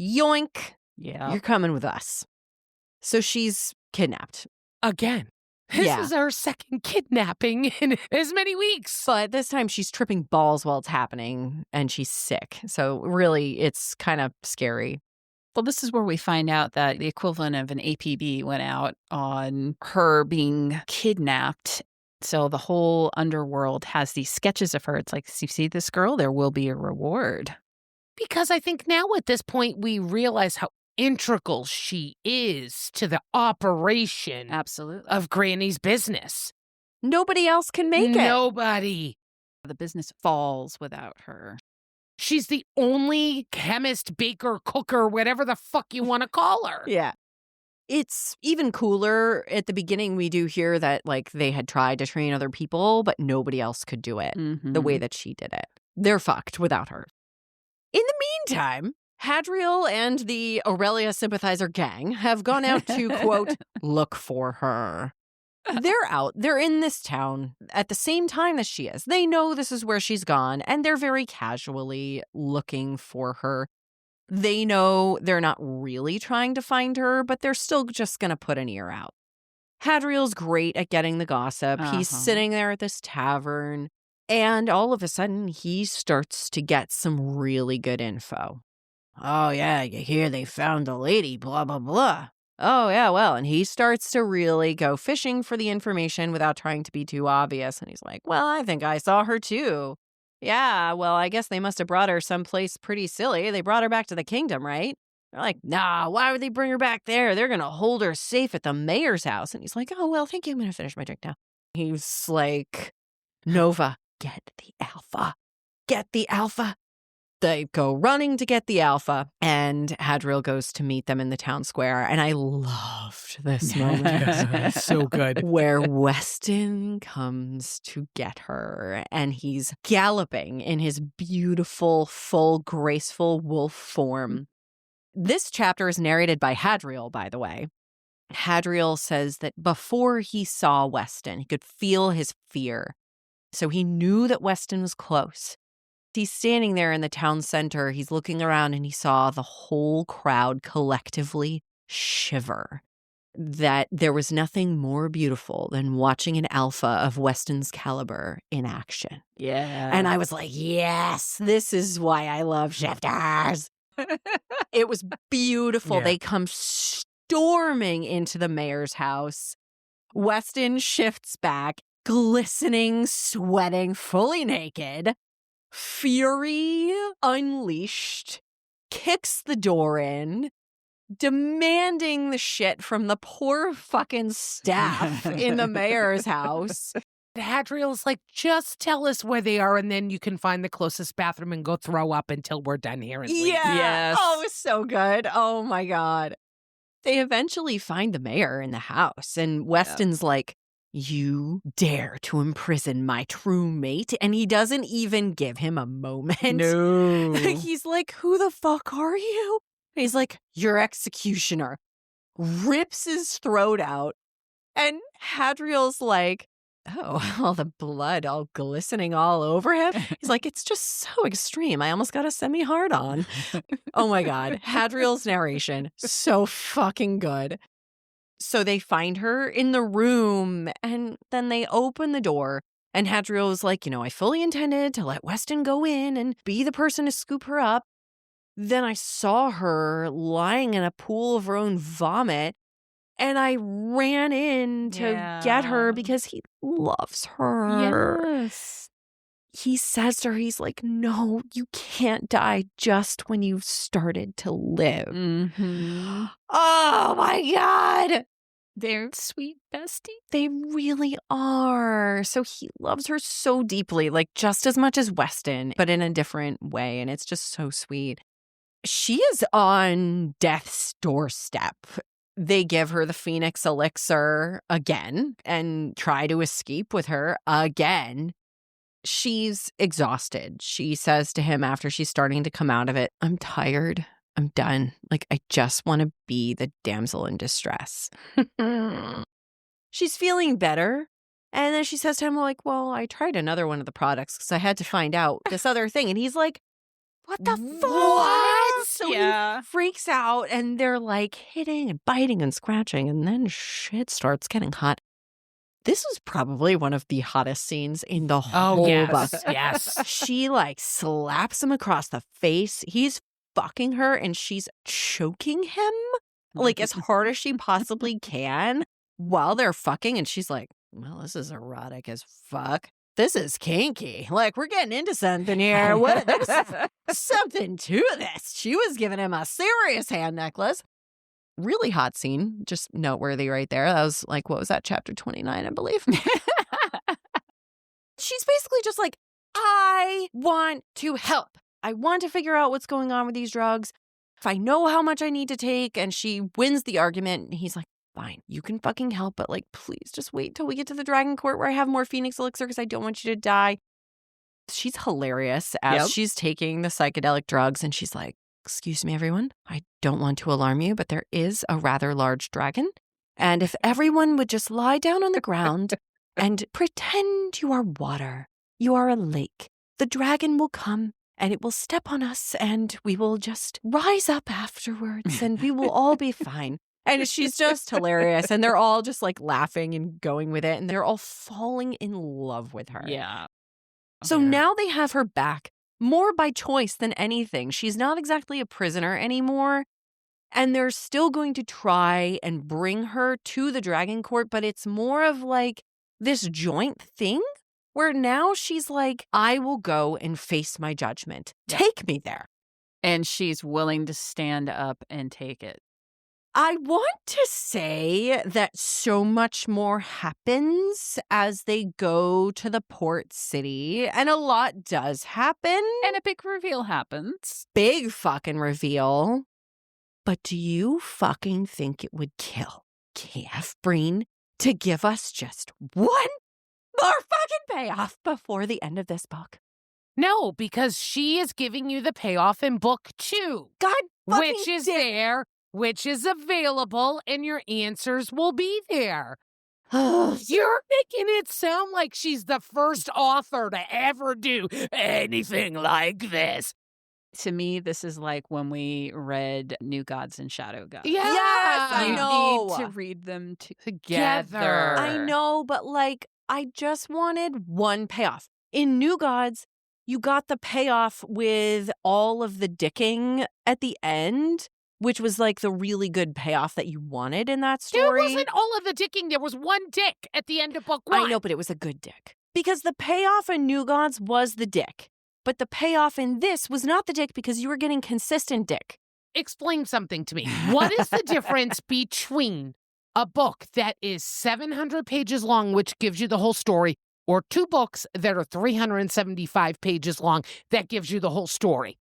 Yoink. Yeah. You're coming with us. So she's kidnapped. Again. This Yeah. is our second kidnapping in as many weeks. But this time she's tripping balls while it's happening and she's sick. So really, it's kind of scary. Well, this is where we find out that the equivalent of an APB went out on her being kidnapped. So the whole underworld has these sketches of her. It's like, you see this girl, there will be a reward. Because I think now at this point we realize how integral she is to the operation Absolutely. of Granny's business. Nobody else can make it. Nobody. The business falls without her. She's the only chemist, baker, cooker, whatever the fuck you want to call her. Yeah. It's even cooler. At the beginning, we do hear that like they had tried to train other people, but nobody else could do it the way that she did it. They're fucked without her. In the meantime, Hadriel and the Aurelia sympathizer gang have gone out to, quote, look for her. They're out. They're in this town at the same time as she is. They know this is where she's gone, and they're very casually looking for her. They know they're not really trying to find her, but they're still just going to put an ear out. Hadriel's great at getting the gossip. He's sitting there at this tavern, and all of a sudden, he starts to get some really good info. Oh, yeah, you hear they found a lady, blah, blah, blah. Oh, yeah, well, and he starts to really go fishing for the information without trying to be too obvious. And he's like, well, I think I saw her too. Yeah, well, I guess they must have brought her someplace pretty silly. They brought her back to the kingdom, right? They're like, nah, why would they bring her back there? They're going to hold her safe at the mayor's house. And he's like, oh, well, thank you. I'm going to finish my drink now. He's like, Nova, get the alpha. Get the alpha. They go running to get the alpha, and Hadriel goes to meet them in the town square. And I loved this moment. It's so good. Where Weston comes to get her, and he's galloping in his beautiful, full, graceful wolf form. This chapter is narrated by Hadriel, by the way. Hadriel says that before he saw Weston, he could feel his fear. So he knew that Weston was close. He's standing there in the town center. He's looking around and he saw the whole crowd collectively shiver. That there was nothing more beautiful than watching an alpha of Weston's caliber in action. Yeah. And I was like, yes, this is why I love shifters. It was beautiful. Yeah. They come storming into the mayor's house. Weston shifts back, glistening, sweating, fully naked. Fury unleashed, kicks the door in, demanding the shit from the poor fucking staff in the mayor's house. Hadriel's like, just tell us where they are and then you can find the closest bathroom and go throw up until we're done here and leave. Yeah. Yes. Oh, it was so good. Oh my God. They eventually find the mayor in the house, and Weston's like, you dare to imprison my true mate? And he doesn't even give him a moment. No. He's like, who the fuck are you? He's like, your executioner. Rips his throat out. And Hadriel's like, oh, all the blood all glistening all over him. He's like, it's just so extreme. I almost got a semi-hard on. Oh my God. Hadriel's narration, so fucking good. So they find her in the room and then they open the door. And Hadriel was like, I fully intended to let Weston go in and be the person to scoop her up. Then I saw her lying in a pool of her own vomit. And I ran in to get her because he loves her. Yes. He says to her, he's like, no, you can't die just when you've started to live. Mm-hmm. Oh my God. They're sweet bestie. They really are. So he loves her so deeply, like just as much as Weston, but in a different way. And it's just so sweet. She is on death's doorstep. They give her the Phoenix elixir again and try to escape with her again. She's exhausted. She says to him after she's starting to come out of it, I'm tired. I'm done. Like, I just want to be the damsel in distress. She's feeling better. And then she says to him, well, I tried another one of the products because I had to find out this other thing. And he's like, what the fuck? What? So Yeah. he freaks out and they're like hitting and biting and scratching. And then shit starts getting hot. This was probably one of the hottest scenes in the whole book. Yes. She like slaps him across the face. He's fucking her and she's choking him like as hard as she possibly can while they're fucking. And she's like, well, this is erotic as fuck. This is kinky. Like, we're getting into something here. What? There's something to this. She was giving him a serious hand necklace. Really hot scene. Just noteworthy right there. That was like, what was that? Chapter 29, I believe. She's basically just like, I want to help. I want to figure out what's going on with these drugs. If I know how much I need to take, and she wins the argument, and he's like, fine, you can fucking help, but like, please just wait till we get to the Dragon Court where I have more Phoenix elixir because I don't want you to die. She's hilarious as she's taking the psychedelic drugs, and she's like, excuse me, everyone. I don't want to alarm you, but there is a rather large dragon. And if everyone would just lie down on the ground and pretend you are water, you are a lake, the dragon will come and it will step on us and we will just rise up afterwards and we will all be fine. And she's just hilarious. And they're all just like laughing and going with it. And they're all falling in love with her. Yeah. So now they have her back more by choice than anything. She's not exactly a prisoner anymore. And they're still going to try and bring her to the Dragon Court. But it's more of like this joint thing where now she's like, I will go and face my judgment. Yeah. Take me there. And she's willing to stand up and take it. I want to say that so much more happens as they go to the port city, and a lot does happen. And a big reveal happens. Big fucking reveal. But do you fucking think it would kill Breene to give us just one more fucking payoff before the end of this book? No, because she is giving you the payoff in book 2. God fucking which is damn. there, which is available, and your answers will be there. You're making it sound like she's the first author to ever do anything like this. To me, this is like when we read New Gods and Shadow Gods. Yeah. Yes, I You know. need to read them Together. I know, but like, I just wanted one payoff. In New Gods, you got the payoff with all of the dicking at the end, which was like the really good payoff that you wanted in that story. There wasn't all of the dicking. There was one dick at the end of book 1. I know, but it was a good dick. Because the payoff in New Gods was the dick. But the payoff in this was not the dick because you were getting consistent dick. Explain something to me. What is the difference between a book that is 700 pages long, which gives you the whole story, or 2 books that are 375 pages long that gives you the whole story?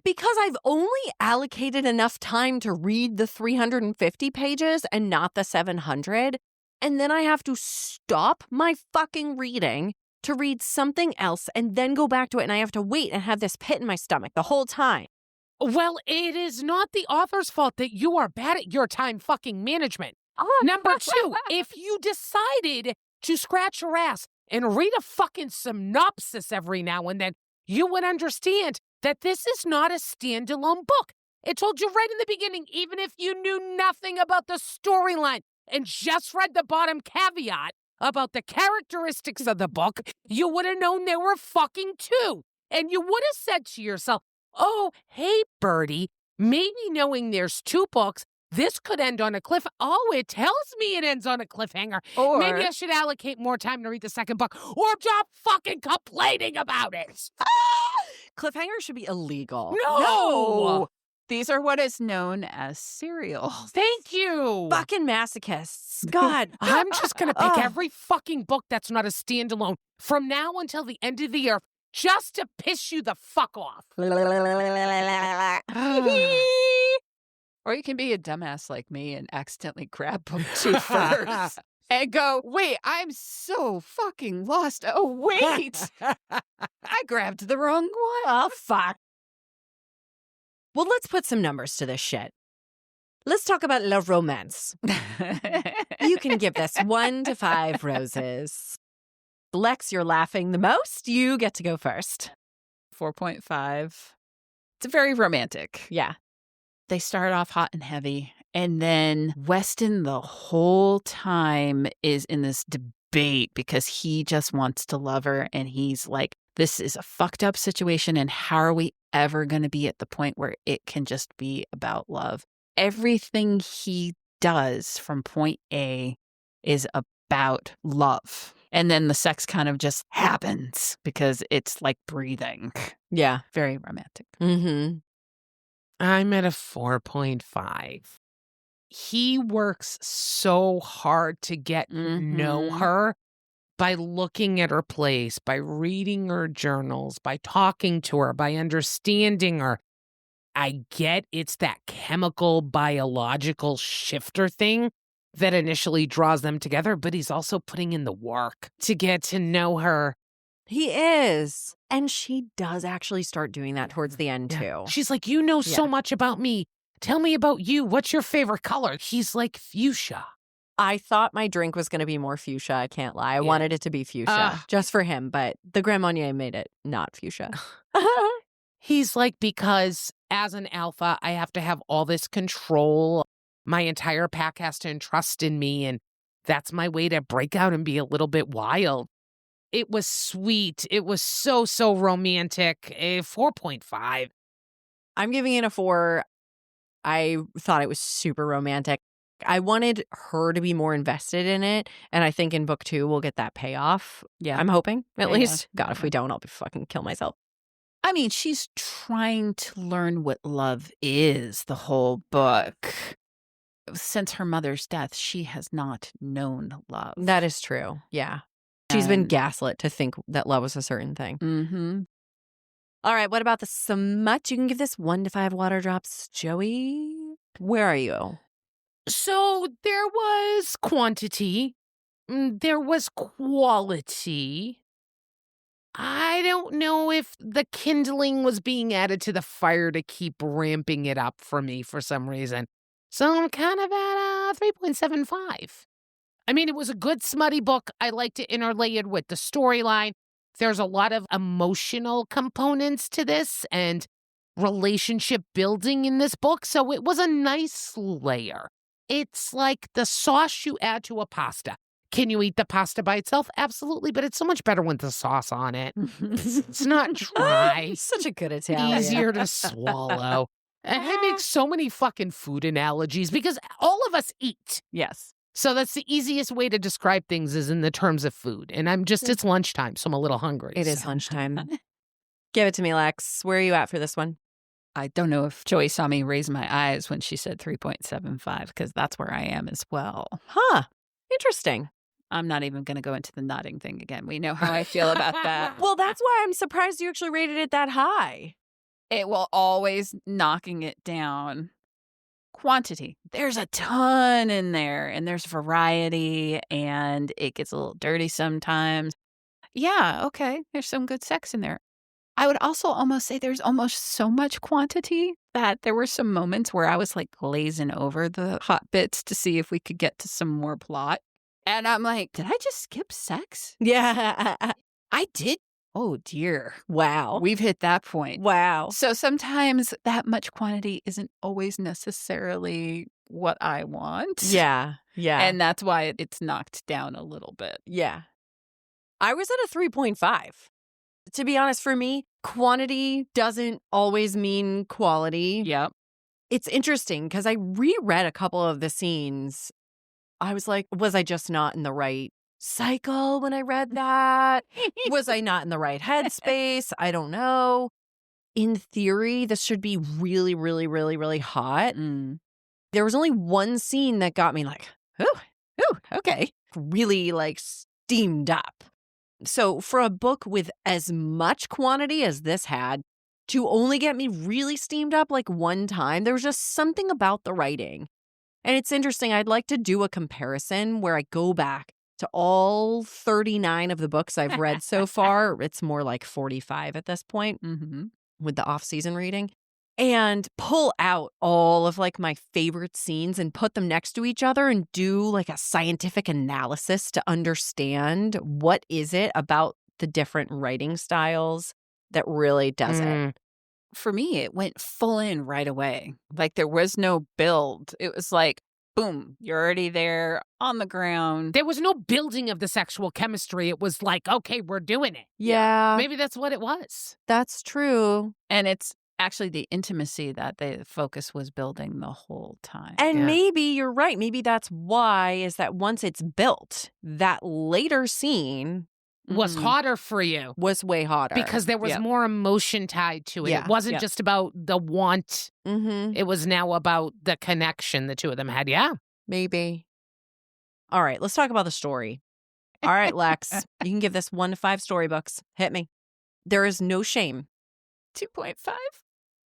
Because I've only allocated enough time to read the 350 pages and not the 700, and then I have to stop my fucking reading to read something else and then go back to it, and I have to wait and have this pit in my stomach the whole time. Well, it is not the author's fault that you are bad at your time fucking management. Number 2, if you decided to scratch your ass and read a fucking synopsis every now and then, you would understand that this is not a standalone book. It told you right in the beginning, even if you knew nothing about the storyline and just read the bottom caveat about the characteristics of the book, you would have known there were fucking 2. And you would have said to yourself, oh, hey, Birdie, maybe knowing there's 2 books, this could end on a cliff. Oh, it tells me it ends on a cliffhanger. Or Maybe I should allocate more time to read the second book or stop fucking complaining about it. Cliffhanger should be illegal. No! These are what is known as serials. Thank you. Fucking masochists. God. I'm just going to pick Ugh. every fucking book that's not a standalone from now until the end of the year just to piss you the fuck off. Or you can be a dumbass like me and accidentally grab book 2 first. And go, wait, I'm so fucking lost. Oh, wait. I grabbed the wrong one. Oh, fuck. Well, let's put some numbers to this shit. Let's talk about love romance. You can give this 1 to 5 roses. Lex, you're laughing the most. You get to go first. 4.5. It's very romantic. Yeah. They start off hot and heavy. And then Weston the whole time is in this debate because he just wants to love her. And he's like, this is a fucked up situation. And how are we ever going to be at the point where it can just be about love? Everything he does from point A is about love. And then the sex kind of just happens because it's like breathing. Yeah. Very romantic. Mm-hmm. I'm at a 4.5. He works so hard to get to know her by looking at her place, by reading her journals, by talking to her, by understanding her. I get it's that chemical, biological shifter thing that initially draws them together, but he's also putting in the work to get to know her. He is. And she does actually start doing that towards the end, too. She's like, you know so much about me. Tell me about you. What's your favorite color? He's like, fuchsia. I thought my drink was going to be more fuchsia. I can't lie. I wanted it to be fuchsia just for him, but the Grand Marnier made it not fuchsia. He's like, because as an alpha, I have to have all this control. My entire pack has to entrust in me, and that's my way to break out and be a little bit wild. It was sweet. It was so, so romantic. A 4.5. I'm giving it a 4. I thought it was super romantic. I wanted her to be more invested in it, and I think in book 2 we'll get that payoff. Yeah. I'm hoping, at least. Yeah. God, if we don't, I'll be fucking kill myself. I mean, she's trying to learn what love is the whole book. Since her mother's death, she has not known love. That is true. Yeah. She's been gaslit to think that love was a certain thing. Mm-hmm. All right, what about the smut? You can give this 1 to 5 water drops. Joey, where are you? So there was quantity. There was quality. I don't know if the kindling was being added to the fire to keep ramping it up for me for some reason. So I'm kind of at a 3.75. I mean, it was a good smutty book. I liked it interlayered with the storyline. There's a lot of emotional components to this and relationship building in this book. So it was a nice layer. It's like the sauce you add to a pasta. Can you eat the pasta by itself? Absolutely, but it's so much better with the sauce on it. It's not dry. Such a good Italian. Easier to swallow. And I make so many fucking food analogies because all of us eat. Yes. So that's the easiest way to describe things is in the terms of food. And it's lunchtime, so I'm a little hungry. It is lunchtime. Give it to me, Lex. Where are you at for this one? I don't know if Joey saw me raise my eyes when she said 3.75 because that's where I am as well. Huh. Interesting. I'm not even going to go into the nodding thing again. We know how I feel about that. Well, that's why I'm surprised you actually rated it that high. It will always knocking it down. Quantity. There's a ton in there, and there's variety, and it gets a little dirty sometimes. Yeah, okay, there's some good sex in there. I would also almost say there's almost so much quantity that there were some moments where I was like glazing over the hot bits to see if we could get to some more plot. And I'm like, did I just skip sex? Yeah. I did. Oh, dear. Wow. We've hit that point. Wow. So sometimes that much quantity isn't always necessarily what I want. Yeah. Yeah. And that's why it's knocked down a little bit. Yeah. I was at a 3.5. To be honest, for me, quantity doesn't always mean quality. Yep. It's interesting because I reread a couple of the scenes. I was like, was I just not in the right cycle when I read that? Was I not in the right headspace? I don't know. In theory, this should be really, really, really, really hot. There was only one scene that got me like, ooh, okay. Really like steamed up. So for a book with as much quantity as this had, to only get me really steamed up like one time, there was just something about the writing. And it's interesting. I'd like to do a comparison where I go back to all 39 of the books I've read so far. It's more like 45 at this point with the off-season reading. And pull out all of like my favorite scenes and put them next to each other and do like a scientific analysis to understand what is it about the different writing styles that really does it. For me, it went full in right away. Like there was no build. It was like, boom, you're already there on the ground. There was no building of the sexual chemistry. It was like, okay, we're doing it. Yeah. Maybe that's what it was. That's true. And it's actually the intimacy that the focus was building the whole time. And maybe you're right. Maybe that's why is that once it's built, that later scene was hotter for you. Was way hotter. Because there was more emotion tied to it. Yeah. It wasn't just about the want. Mm-hmm. It was now about the connection the two of them had. Yeah. Maybe. All right, let's talk about the story. All right, Lex, you can give this 1 to 5 storybooks. Hit me. There is no shame. 2.5?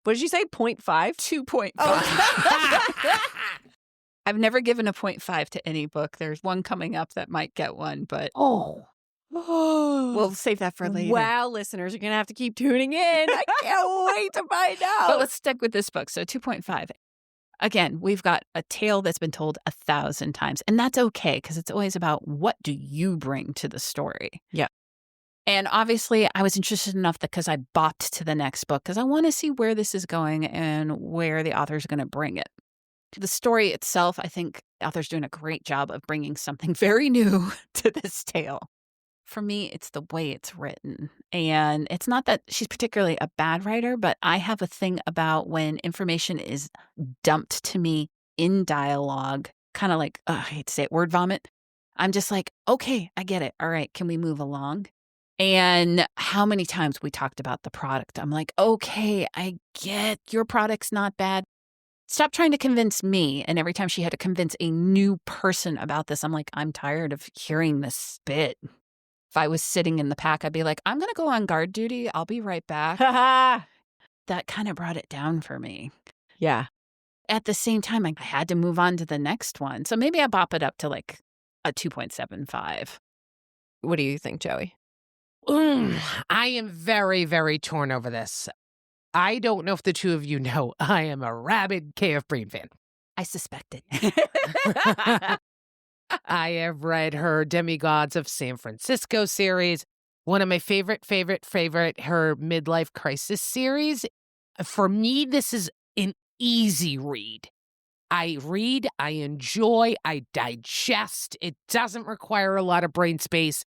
What did you say? 0.5? 2.5. Oh. I've never given a 0.5 to any book. There's one coming up that might get one, but we'll save that for later. Wow, listeners, you're going to have to keep tuning in. I can't wait to find out. But let's stick with this book. So 2.5. Again, we've got a tale that's been told 1,000 times, and that's okay because it's always about what do you bring to the story. Yeah. And obviously, I was interested enough because I bopped to the next book because I want to see where this is going and where the author's going to bring it. The story itself, I think the author's doing a great job of bringing something very new to this tale. For me, it's the way it's written. And it's not that she's particularly a bad writer, but I have a thing about when information is dumped to me in dialogue, kind of like, I hate to say it, word vomit. I'm just like, okay, I get it. All right, can we move along? And how many times we talked about the product. I'm like, okay, I get your product's not bad. Stop trying to convince me. And every time she had to convince a new person about this, I'm like, I'm tired of hearing this bit. If I was sitting in the pack, I'd be like, I'm going to go on guard duty. I'll be right back. That kind of brought it down for me. Yeah. At the same time, I had to move on to the next one. So maybe I bop it up to like a 2.75. What do you think, Joey? I am very, very torn over this. I don't know if the two of you know, I am a rabid KF Breene fan. I suspected. I have read her Demigods of San Francisco series. One of my favorite, her midlife crisis series. For me, this is an easy read. I read, I enjoy, I digest. It doesn't require a lot of brain space.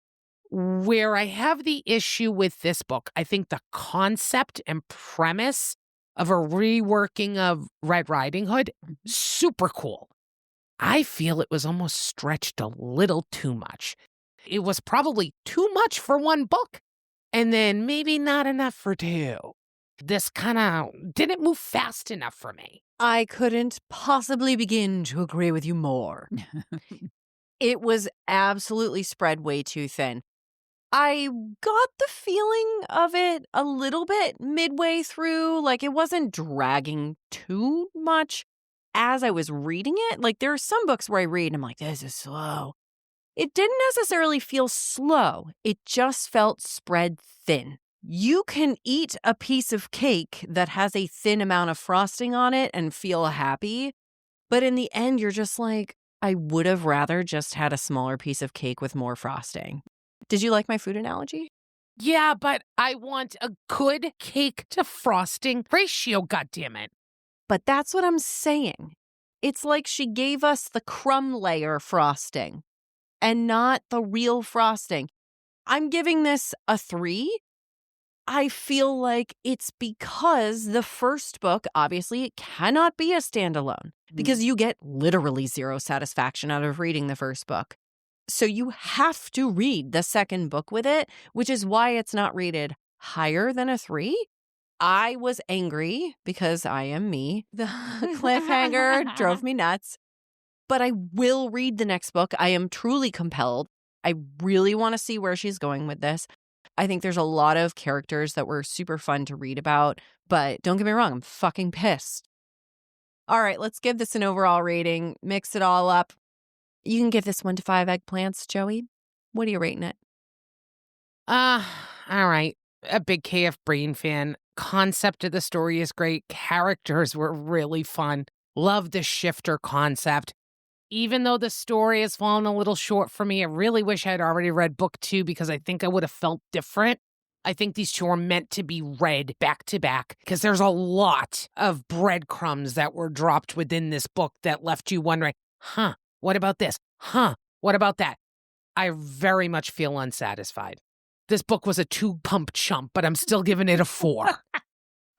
Where I have the issue with this book, I think the concept and premise of a reworking of Red Riding Hood, super cool. I feel it was almost stretched a little too much. It was probably too much for one book, and then maybe not enough for two. This kind of didn't move fast enough for me. I couldn't possibly begin to agree with you more. It was absolutely spread way too thin. I got the feeling of it a little bit midway through, like it wasn't dragging too much as I was reading it. Like there are some books where I read and I'm like, this is slow. It didn't necessarily feel slow. It just felt spread thin. You can eat a piece of cake that has a thin amount of frosting on it and feel happy. But in the end, you're just like, I would have rather just had a smaller piece of cake with more frosting. Did you like my food analogy? Yeah, but I want a good cake to frosting ratio, goddammit. But that's what I'm saying. It's like she gave us the crumb layer frosting and not the real frosting. I'm giving this a 3. I feel like it's because the first book, obviously, it cannot be a standalone because you get literally zero satisfaction out of reading the first book. So you have to read the second book with it, which is why it's not rated higher than a 3. I was angry because I am me. The cliffhanger drove me nuts. But I will read the next book. I am truly compelled. I really want to see where she's going with this. I think there's a lot of characters that were super fun to read about. But don't get me wrong, I'm fucking pissed. All right, let's give this an overall rating. Mix it all up. You can give this 1 to 5 eggplants, Joey. What are you rating it? All right. A big KF Breene fan. Concept of the story is great. Characters were really fun. Love the shifter concept. Even though the story has fallen a little short for me, I really wish I had already read book 2 because I think I would have felt different. I think these two are meant to be read back to back because there's a lot of breadcrumbs that were dropped within this book that left you wondering, what about this? What about that? I very much feel unsatisfied. This book was a 2-pump chump, but I'm still giving it a 4.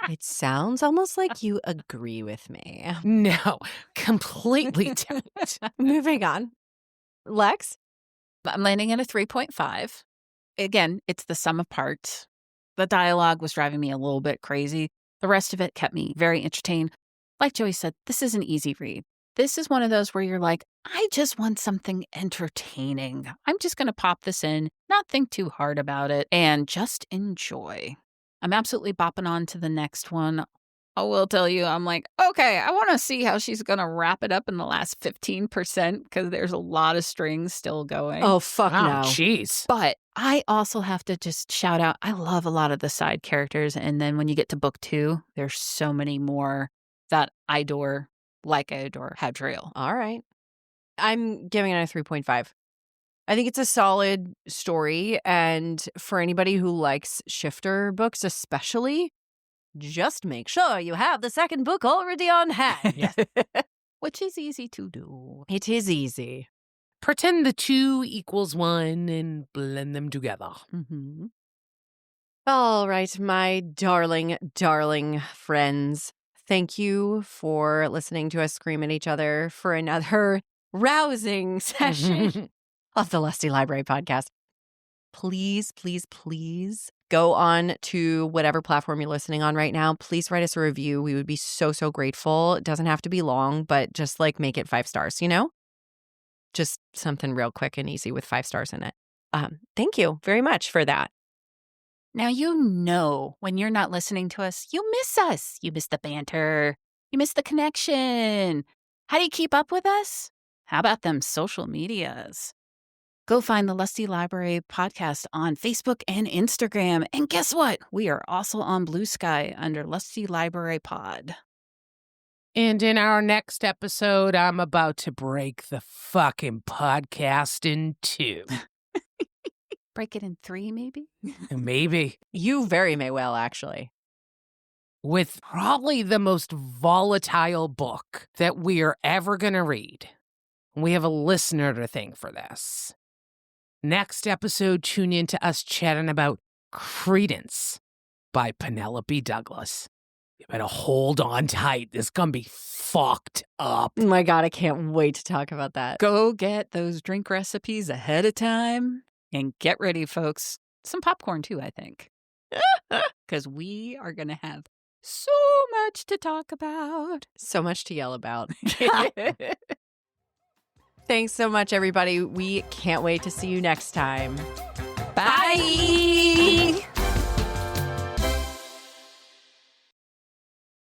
It sounds almost like you agree with me. No, completely don't. Moving on. Lex? I'm landing at a 3.5. Again, it's the sum of parts. The dialogue was driving me a little bit crazy. The rest of it kept me very entertained. Like Joey said, this is an easy read. This is one of those where you're like, I just want something entertaining. I'm just going to pop this in, not think too hard about it, and just enjoy. I'm absolutely bopping on to the next one. I will tell you, I'm like, okay, I want to see how she's going to wrap it up in the last 15% because there's a lot of strings still going. Oh, fuck no. Jeez. But I also have to just shout out, I love a lot of the side characters. And then when you get to book 2, there's so many more that I adore, like I adore Hadriel. All right. I'm giving it a 3.5. I think it's a solid story. And for anybody who likes shifter books especially, just make sure you have the second book already on hand. Yes. Which is easy to do. It is easy. Pretend the 2 equals 1 and blend them together. Mm-hmm. All right, my darling, darling friends. Thank you for listening to us scream at each other for another rousing session of the Lusty Library podcast. Please, please, please go on to whatever platform you're listening on right now. Please write us a review. We would be so, so grateful. It doesn't have to be long, but just like make it 5 stars, you know? Just something real quick and easy with 5 stars in it. Thank you very much for that. Now, you know, when you're not listening to us, you miss us. You miss the banter. You miss the connection. How do you keep up with us? How about them social medias? Go find the Lusty Library podcast on Facebook and Instagram. And guess what? We are also on Blue Sky under Lusty Library Pod. And in our next episode, I'm about to break the fucking podcast in two. Break it in 3, maybe? Maybe. You very may well, actually. With probably the most volatile book that we are ever going to read. We have a listener to thank for this. Next episode, tune in to us chatting about Credence by Penelope Douglas. You better hold on tight. This is going to be fucked up. Oh my God, I can't wait to talk about that. Go get those drink recipes ahead of time and get ready, folks. Some popcorn, too, I think. Because we are going to have so much to talk about. So much to yell about. Thanks so much, everybody. We can't wait to see you next time. Bye.